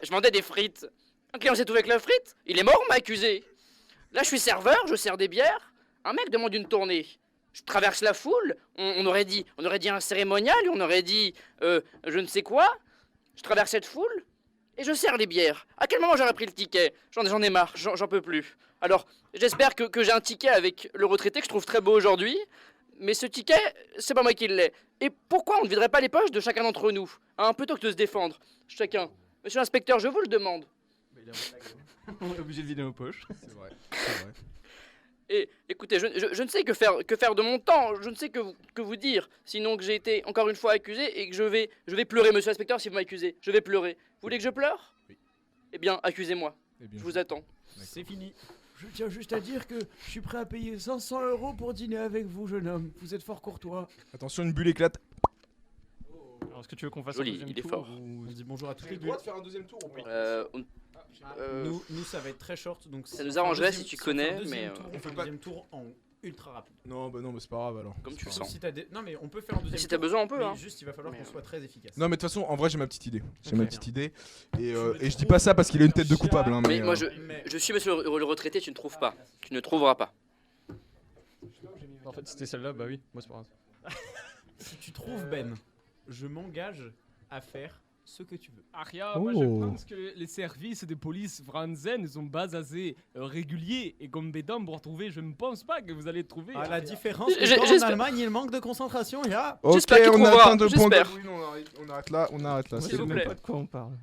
je vendais des frites. Un client s'est étouffé avec la frite, il est mort, on m'a accusé. Là, je suis serveur, je sers des bières. Un mec demande une tournée. Je traverse la foule, on aurait dit un cérémonial, on aurait dit je ne sais quoi. Je traverse cette foule et je sers les bières. À quel moment j'aurais pris le ticket? J'en ai marre, j'en peux plus. Alors, j'espère que j'ai un ticket avec le retraité que je trouve très beau aujourd'hui. Mais ce ticket, c'est pas moi qui l'ai. Et pourquoi on ne viderait pas les poches de chacun d'entre nous, hein, plutôt que de se défendre? Chacun. Monsieur l'inspecteur, je vous le demande. On est obligé de vider nos poches. C'est vrai. Et écoutez, je ne sais que faire de mon temps, je ne sais que vous dire, sinon que j'ai été encore une fois accusé et que je vais pleurer, monsieur l'inspecteur, si vous m'accusez. Je vais pleurer. Vous voulez que je pleure? Oui. Eh bien, accusez-moi. Eh bien, Je vous attends. C'est fini. Je tiens juste à dire que je suis prêt à payer 500 € pour dîner avec vous, jeune homme. Vous êtes fort courtois. Attention, une bulle éclate. Alors, est-ce que tu veux qu'on fasse Joli, un deuxième il est tour fort. ou- On dit bonjour à toutes J'ai les le deux. droit de faire un deuxième tour ou pas Nous, ça va être très short, donc Ça nous arrangerait si tu connais, mais, on on fait fait un pas- deuxième tour en ultra rapide. Non, bah non, mais c'est pas grave alors. comme tu le Sauf sens. si t'as non mais on peut faire un deuxième Si tour. t'as besoin, on peut, mais hein. juste il va falloir Mais, qu'on soit très efficace. Non, mais de toute façon, en vrai, j'ai ma petite idée. J'ai Ok. ma petite idée. Et me je dis trouves pas ça parce qu'il a une tête de coupable. Hein, Mais moi, Mais- je suis monsieur le retraité, tu ne trouves pas. Tu ne trouveras pas. En fait, c'était celle-là, bah oui, moi c'est pas grave. Si tu trouves Ben, je m'engage à faire ce que tu veux. Aria, moi je Oh. pense que les services de police français ne sont pas assez réguliers et compétents pour trouver. Je ne pense pas que vous allez trouver. Ah, la Aria. différence, J'ai- c'est qu'en j'espère- Allemagne, il manque de concentration, il y a... Ok, J'espère qu'il on a trouvera, atteint 2 points de j'espère. ruine, on arrête là, Moi, c'est je s'il sais vous même plaît. pas de quoi on parle.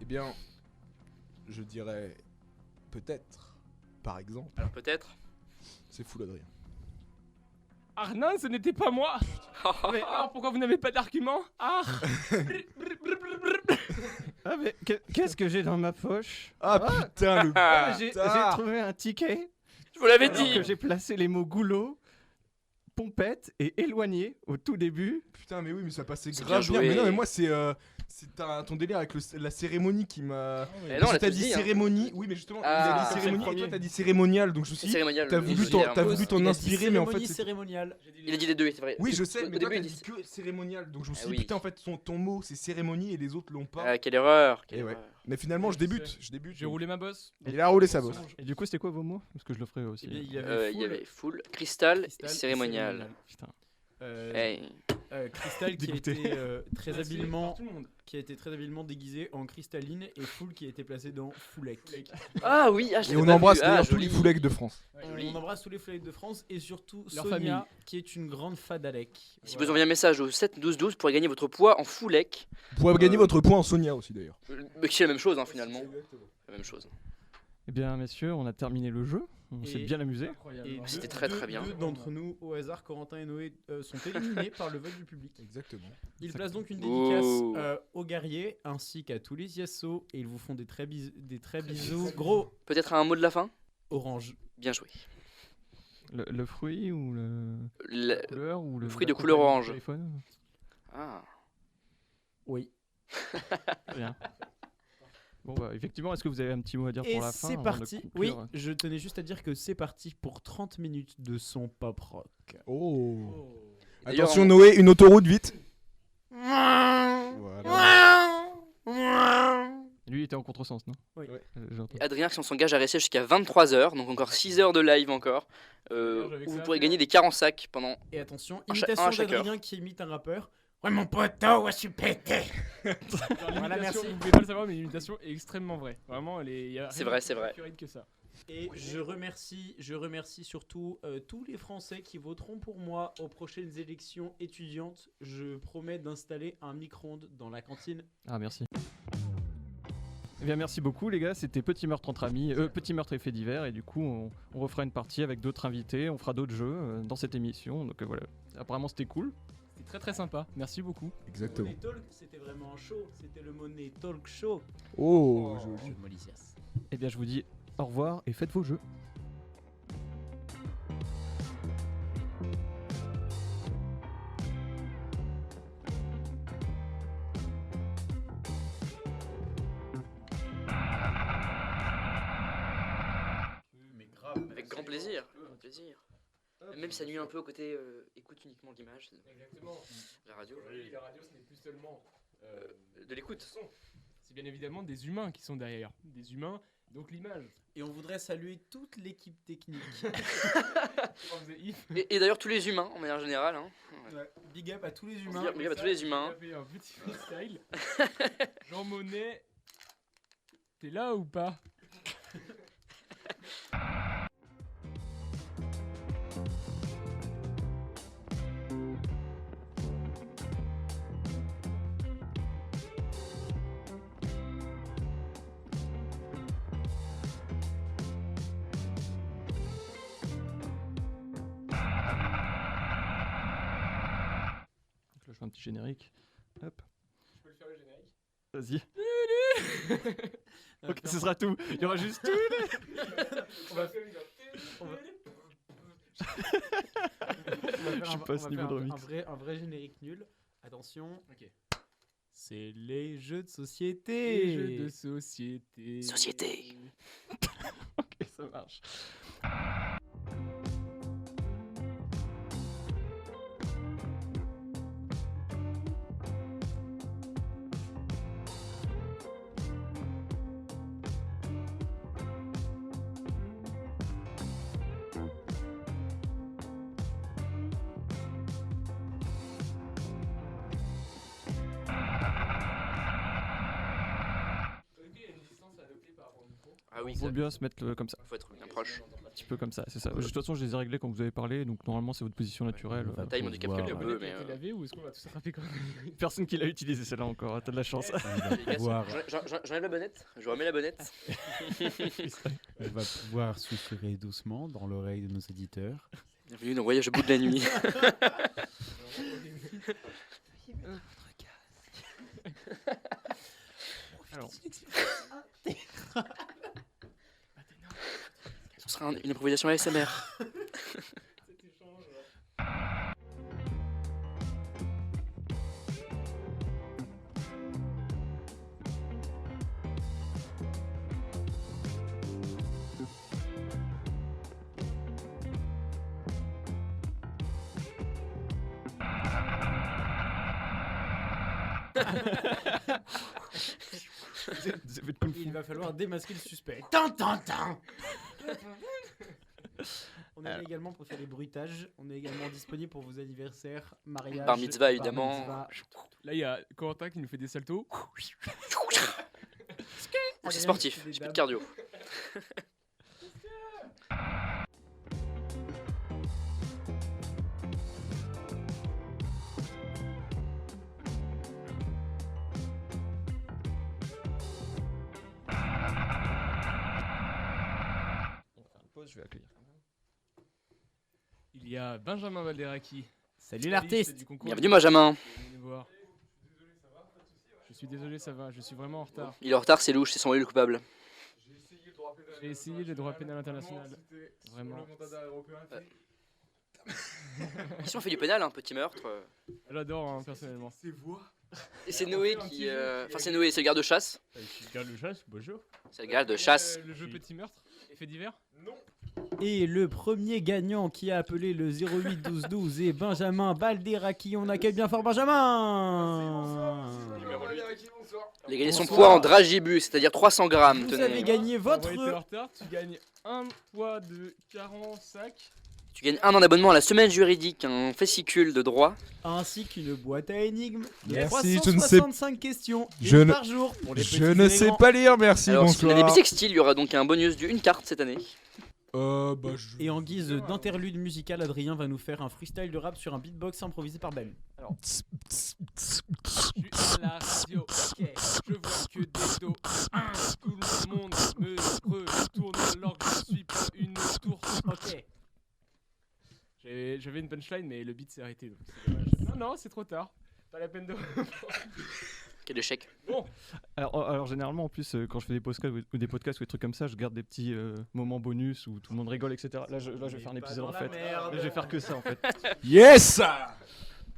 Eh bien, je dirais peut-être, par exemple, Alors peut-être. c'est fou Adrien. Ah non, ce n'était pas moi. Mais pourquoi vous n'avez pas d'argument? Ah. Ah, mais qu'est-ce que j'ai dans ma poche? Ah putain, le Ah, j'ai bâtard. trouvé un ticket Je vous l'avais alors dit. que j'ai placé les mots goulot, pompette et éloigné au tout début. Putain, mais oui, mais ça passait C'est grave bien bien. joué. Mais non, mais moi, c'est ton délire avec la cérémonie qui m'a. Eh non, on Parce l'a que t'as tous dit dit, hein. cérémonie, oui, mais justement, Ah. il a dit C'est le cérémonie et premier. toi t'as dit cérémonial, donc je me C'est suis dit, cérémonial. t'as oui, voulu je t'en veux dire. t'as voulu t'en Il a dit inspirer, mais en fait. cérémonie c'est- cérémoniale. Il a dit les deux, c'est vrai. Oui, je sais, Au mais toi début, t'as il dit dit- que cérémonial, donc je me suis Ah dit, oui. putain, en fait, ton mot c'est cérémonie et les autres l'ont pas. Ah, quelle erreur. Quelle Et ouais. erreur. Mais finalement, je Je débute. sais. Je débute. J'ai roulé ma bosse. Il a roulé sa bosse. Et du coup, c'était quoi vos mots? Parce que je le ferai aussi. Eh bien, il y Il avait y full, avait full, cristal, cristal et et cérémonial. Putain. Hey. Cristal qui a Dégoûté. été très habilement Tout le monde. qui a été très habilement déguisé en cristalline et full qui a été placé dans Foulek. Ah oui, je Et l'avais on pas embrasse vu. d'ailleurs Ah, tous les joli. foulecs de France. Joli. On embrasse tous les Foulek de France et surtout Leur Sonia famille. qui est une grande fadalec. Si vous envoyez un message au 7 12 12 pour gagner votre poids en foulec, Vous pouvez gagner votre point en Sonia aussi d'ailleurs. mais qui est la même chose finalement. La même chose. Eh bien, messieurs, on a terminé le jeu. On s'est Et- bien amusé. Incroyable. Et C'était très, très bien. Deux d'entre nous, au hasard, Corentin et Noé, sont éliminés par le vote du public. Exactement. Ils placent donc une Ouh. dédicace aux guerriers ainsi qu'à tous les Yasso et ils vous font des très bisous gros Peut-être un mot de la fin. orange. Bien joué. Le fruit ou Le- la couleur ou le le fruit la de couleur compagnie orange. du téléphone? Ah. Oui. Très bien. Bon, bah, effectivement, est-ce que vous avez un petit mot à dire Et pour la fin c'est avant de parti. conclure Oui, je tenais juste à dire que c'est parti pour 30 minutes de son pop rock. Oh. D'ailleurs, Attention on- Noé, une autoroute vite. Voilà. Lui, il était en contresens, non? Oui. Ouais. J'ai entendu. Adrien qui s'engage à rester jusqu'à 23h, donc encore 6 heures de live encore, avec où ça vous à pourrez faire. gagner des 40 sacs pendant... Et attention, Un imitation chaque heure. d'Adrien qui imite un rappeur. Ouais mon poteau, ouais je suis pété. Voilà, merci. Vous pouvez pas le savoir, mais l'imitation est extrêmement vraie. Vraiment, elle est. y a C'est rien vrai, de c'est vrai. plus fluide que ça. Et je remercie surtout tous les Français qui voteront pour moi aux prochaines élections étudiantes. Je promets d'installer un micro-ondes dans la cantine. Ah, merci. Eh bien, merci beaucoup, les gars. C'était Petit Meurtre entre amis, Petit Meurtre et Faits divers. Et du coup, on refera une partie avec d'autres invités. On fera d'autres jeux dans cette émission. Donc voilà. Apparemment, c'était cool. C'était très très sympa. Merci beaucoup. Exactement. Money Talk, c'était vraiment un show. C'était le Money Talk Show. Oh, joli. de Molicias. Eh bien, je vous dis au revoir et faites vos jeux. Mais grave. Avec grand plaisir. Grand plaisir. Même si ça nuit un peu au côté écoute uniquement l'image, Exactement. la radio, La radio, ce n'est plus seulement de l'écoute. c'est bien évidemment des humains qui sont derrière. Des humains, donc l'image. Et on voudrait saluer toute l'équipe technique. Quand vous êtes if, Et d'ailleurs tous les humains en manière générale. Hein. Ouais. Big up à tous les Big humains. up à tous les humains. On a fait un petit freestyle. Jean Monnet, t'es là ou pas? Donc là, je fais un petit générique. Hop. Je peux le faire le générique. Vas-y. Ok, ce sera tout. Il y aura juste tout. On va faire une Je suis pas à ce niveau de remix. Un vrai générique nul. Attention. Ok. C'est les jeux de société. Les jeux de société. Société. Ok, ça marche. Ah oui, Il vaut bien se mettre comme ça. faut être bien proche. Un petit peu comme ça, c'est ça. De toute façon, je les ai réglés quand vous avez parlé, donc normalement, c'est votre position naturelle. on va Taille m'handicape pouvoir- que un peu, mais. T'es lavé ou est-ce qu'on va tous attraper quand même? Personne qui l'a utilisé celle-là encore, t'as de la chance. pouvoir- J'enlève la bonnette, je remets la bonnette. On va pouvoir susurrer doucement dans l'oreille de nos éditeurs. Bienvenue dans Voyage au bout de la nuit. Alors, Ce sera une improvisation ASMR. ça fait tout le Il fou. va falloir démasquer le suspect. Tintin. On est également pour faire les bruitages. On est également disponible pour vos anniversaires, mariages. Bar mitzvah, évidemment. mitzvah. Là, il y a Corentin qui nous fait des saltos. C'est sportif, Des c'est plus de dames. cardio. On va faire une pause, je vais accueillir. Il y a Benjamin Valderaki. Salut l'artiste. Du concours. Bienvenue Benjamin. Venez nous voir. Je suis désolé, ça va. Je suis vraiment en retard. Il est en retard, c'est louche, c'est son le coupable. J'ai essayé le droit pénal international. Vraiment. Ici on fait du pénal, un petit meurtre. J'adore, hein, personnellement. Et c'est Noé qui... Enfin c'est Noé, c'est le garde-chasse. Je suis garde de chasse, bonjour. C'est le garde-chasse. Le jeu Petit Meurtre. Effet divers. Et le premier gagnant qui a appelé le 08 12 12 est Benjamin Balderaki. On accueille bien fort Benjamin. Il a gagné son poids en dragibus, c'est-à-dire 300 grammes. Vous avez Tenez. gagné Votre... votre... en retard, tu gagnes un poids de 40 sacs. Tu gagnes un an d'abonnement à la semaine juridique, un fascicule de droit. ainsi qu'une boîte à énigmes de Merci, je ne sais- 365 questions Je une ne- par jour pour les Je petits ne et sais grands. pas lire, merci, Alors si vous avez des bonsoir. bisextiles, il y aura donc un bonus d'une carte cette année. Et en guise d'interlude musical, Adrien va nous faire un freestyle de rap sur un beatbox improvisé par Ben. Je suis à la radio, ok. Je vois que des dos. Tout le monde me retourne alors que je suis pas une tour. Ok. J'avais une punchline, mais le beat s'est arrêté. Donc c'est dommage. Non, c'est trop tard. Pas la peine de. Quel échec. Alors généralement en plus quand je fais des podcasts ou des trucs comme ça, je garde des petits moments bonus où tout le monde rigole, etc. Là je vais faire un épisode en fait. Là, je vais faire que ça en fait. Yes.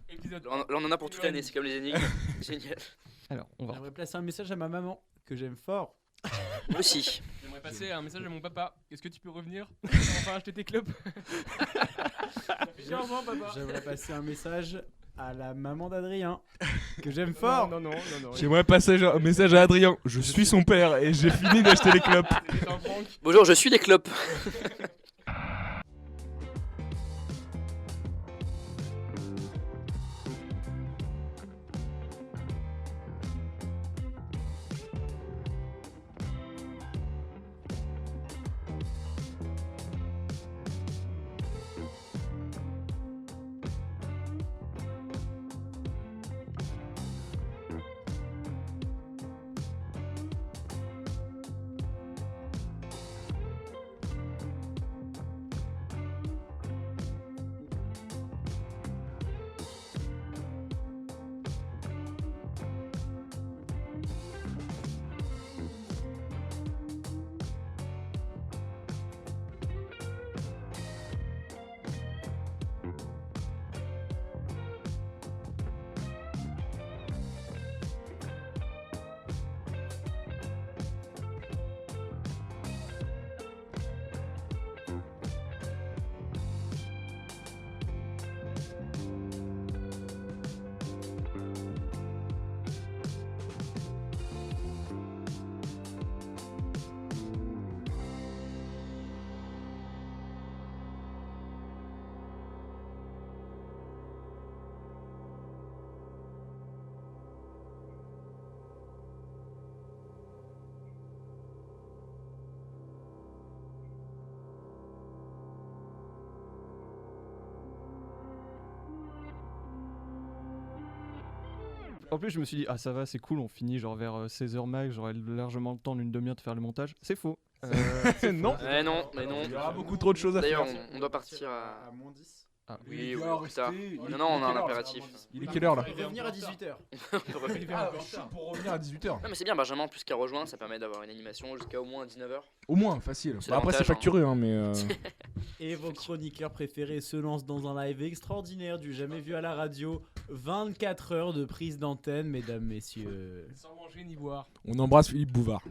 Épisode. Là on en a pour toute l'année, c'est comme les énigmes. Génial. Alors on va. J'aimerais placer un message à ma maman que j'aime fort. Moi aussi. J'aimerais passer un message à mon papa. Est-ce que tu peux revenir enfin acheter tes clopes? Sûrement, papa. J'aimerais passer un message à la maman d'Adrien que j'aime fort. Non. J'aimerais passer un message à Adrien. Je suis son père et j'ai fini d'acheter les clopes. C'était un prank. Bonjour, je suis des clopes. En plus je me suis dit ah ça va c'est cool, on finit genre vers 16h max, j'aurai largement le temps d'une demi-heure de faire le montage. C'est faux. Non. Non, mais non. Il y aura beaucoup trop de choses à faire. D'ailleurs, on doit partir à. moins 10. Oui, Les oui, gars, plus tard. restez. Non, on a un impératif. Il est quelle heure là? Revenir à 18h. On peut revenir. Ah, chaud pour revenir à 18h. Non, mais c'est bien, Benjamin, en plus qui a rejoint, ça permet d'avoir une animation jusqu'à au moins 19h. Au moins, facile. C'est Bah, après, c'est l'avantage, facturé, hein, mais. Et vos chroniqueurs préférés se lancent dans un live extraordinaire du jamais vu à la radio. 24 heures de prise d'antenne, mesdames, messieurs. Sans manger ni boire. On embrasse Philippe Bouvard.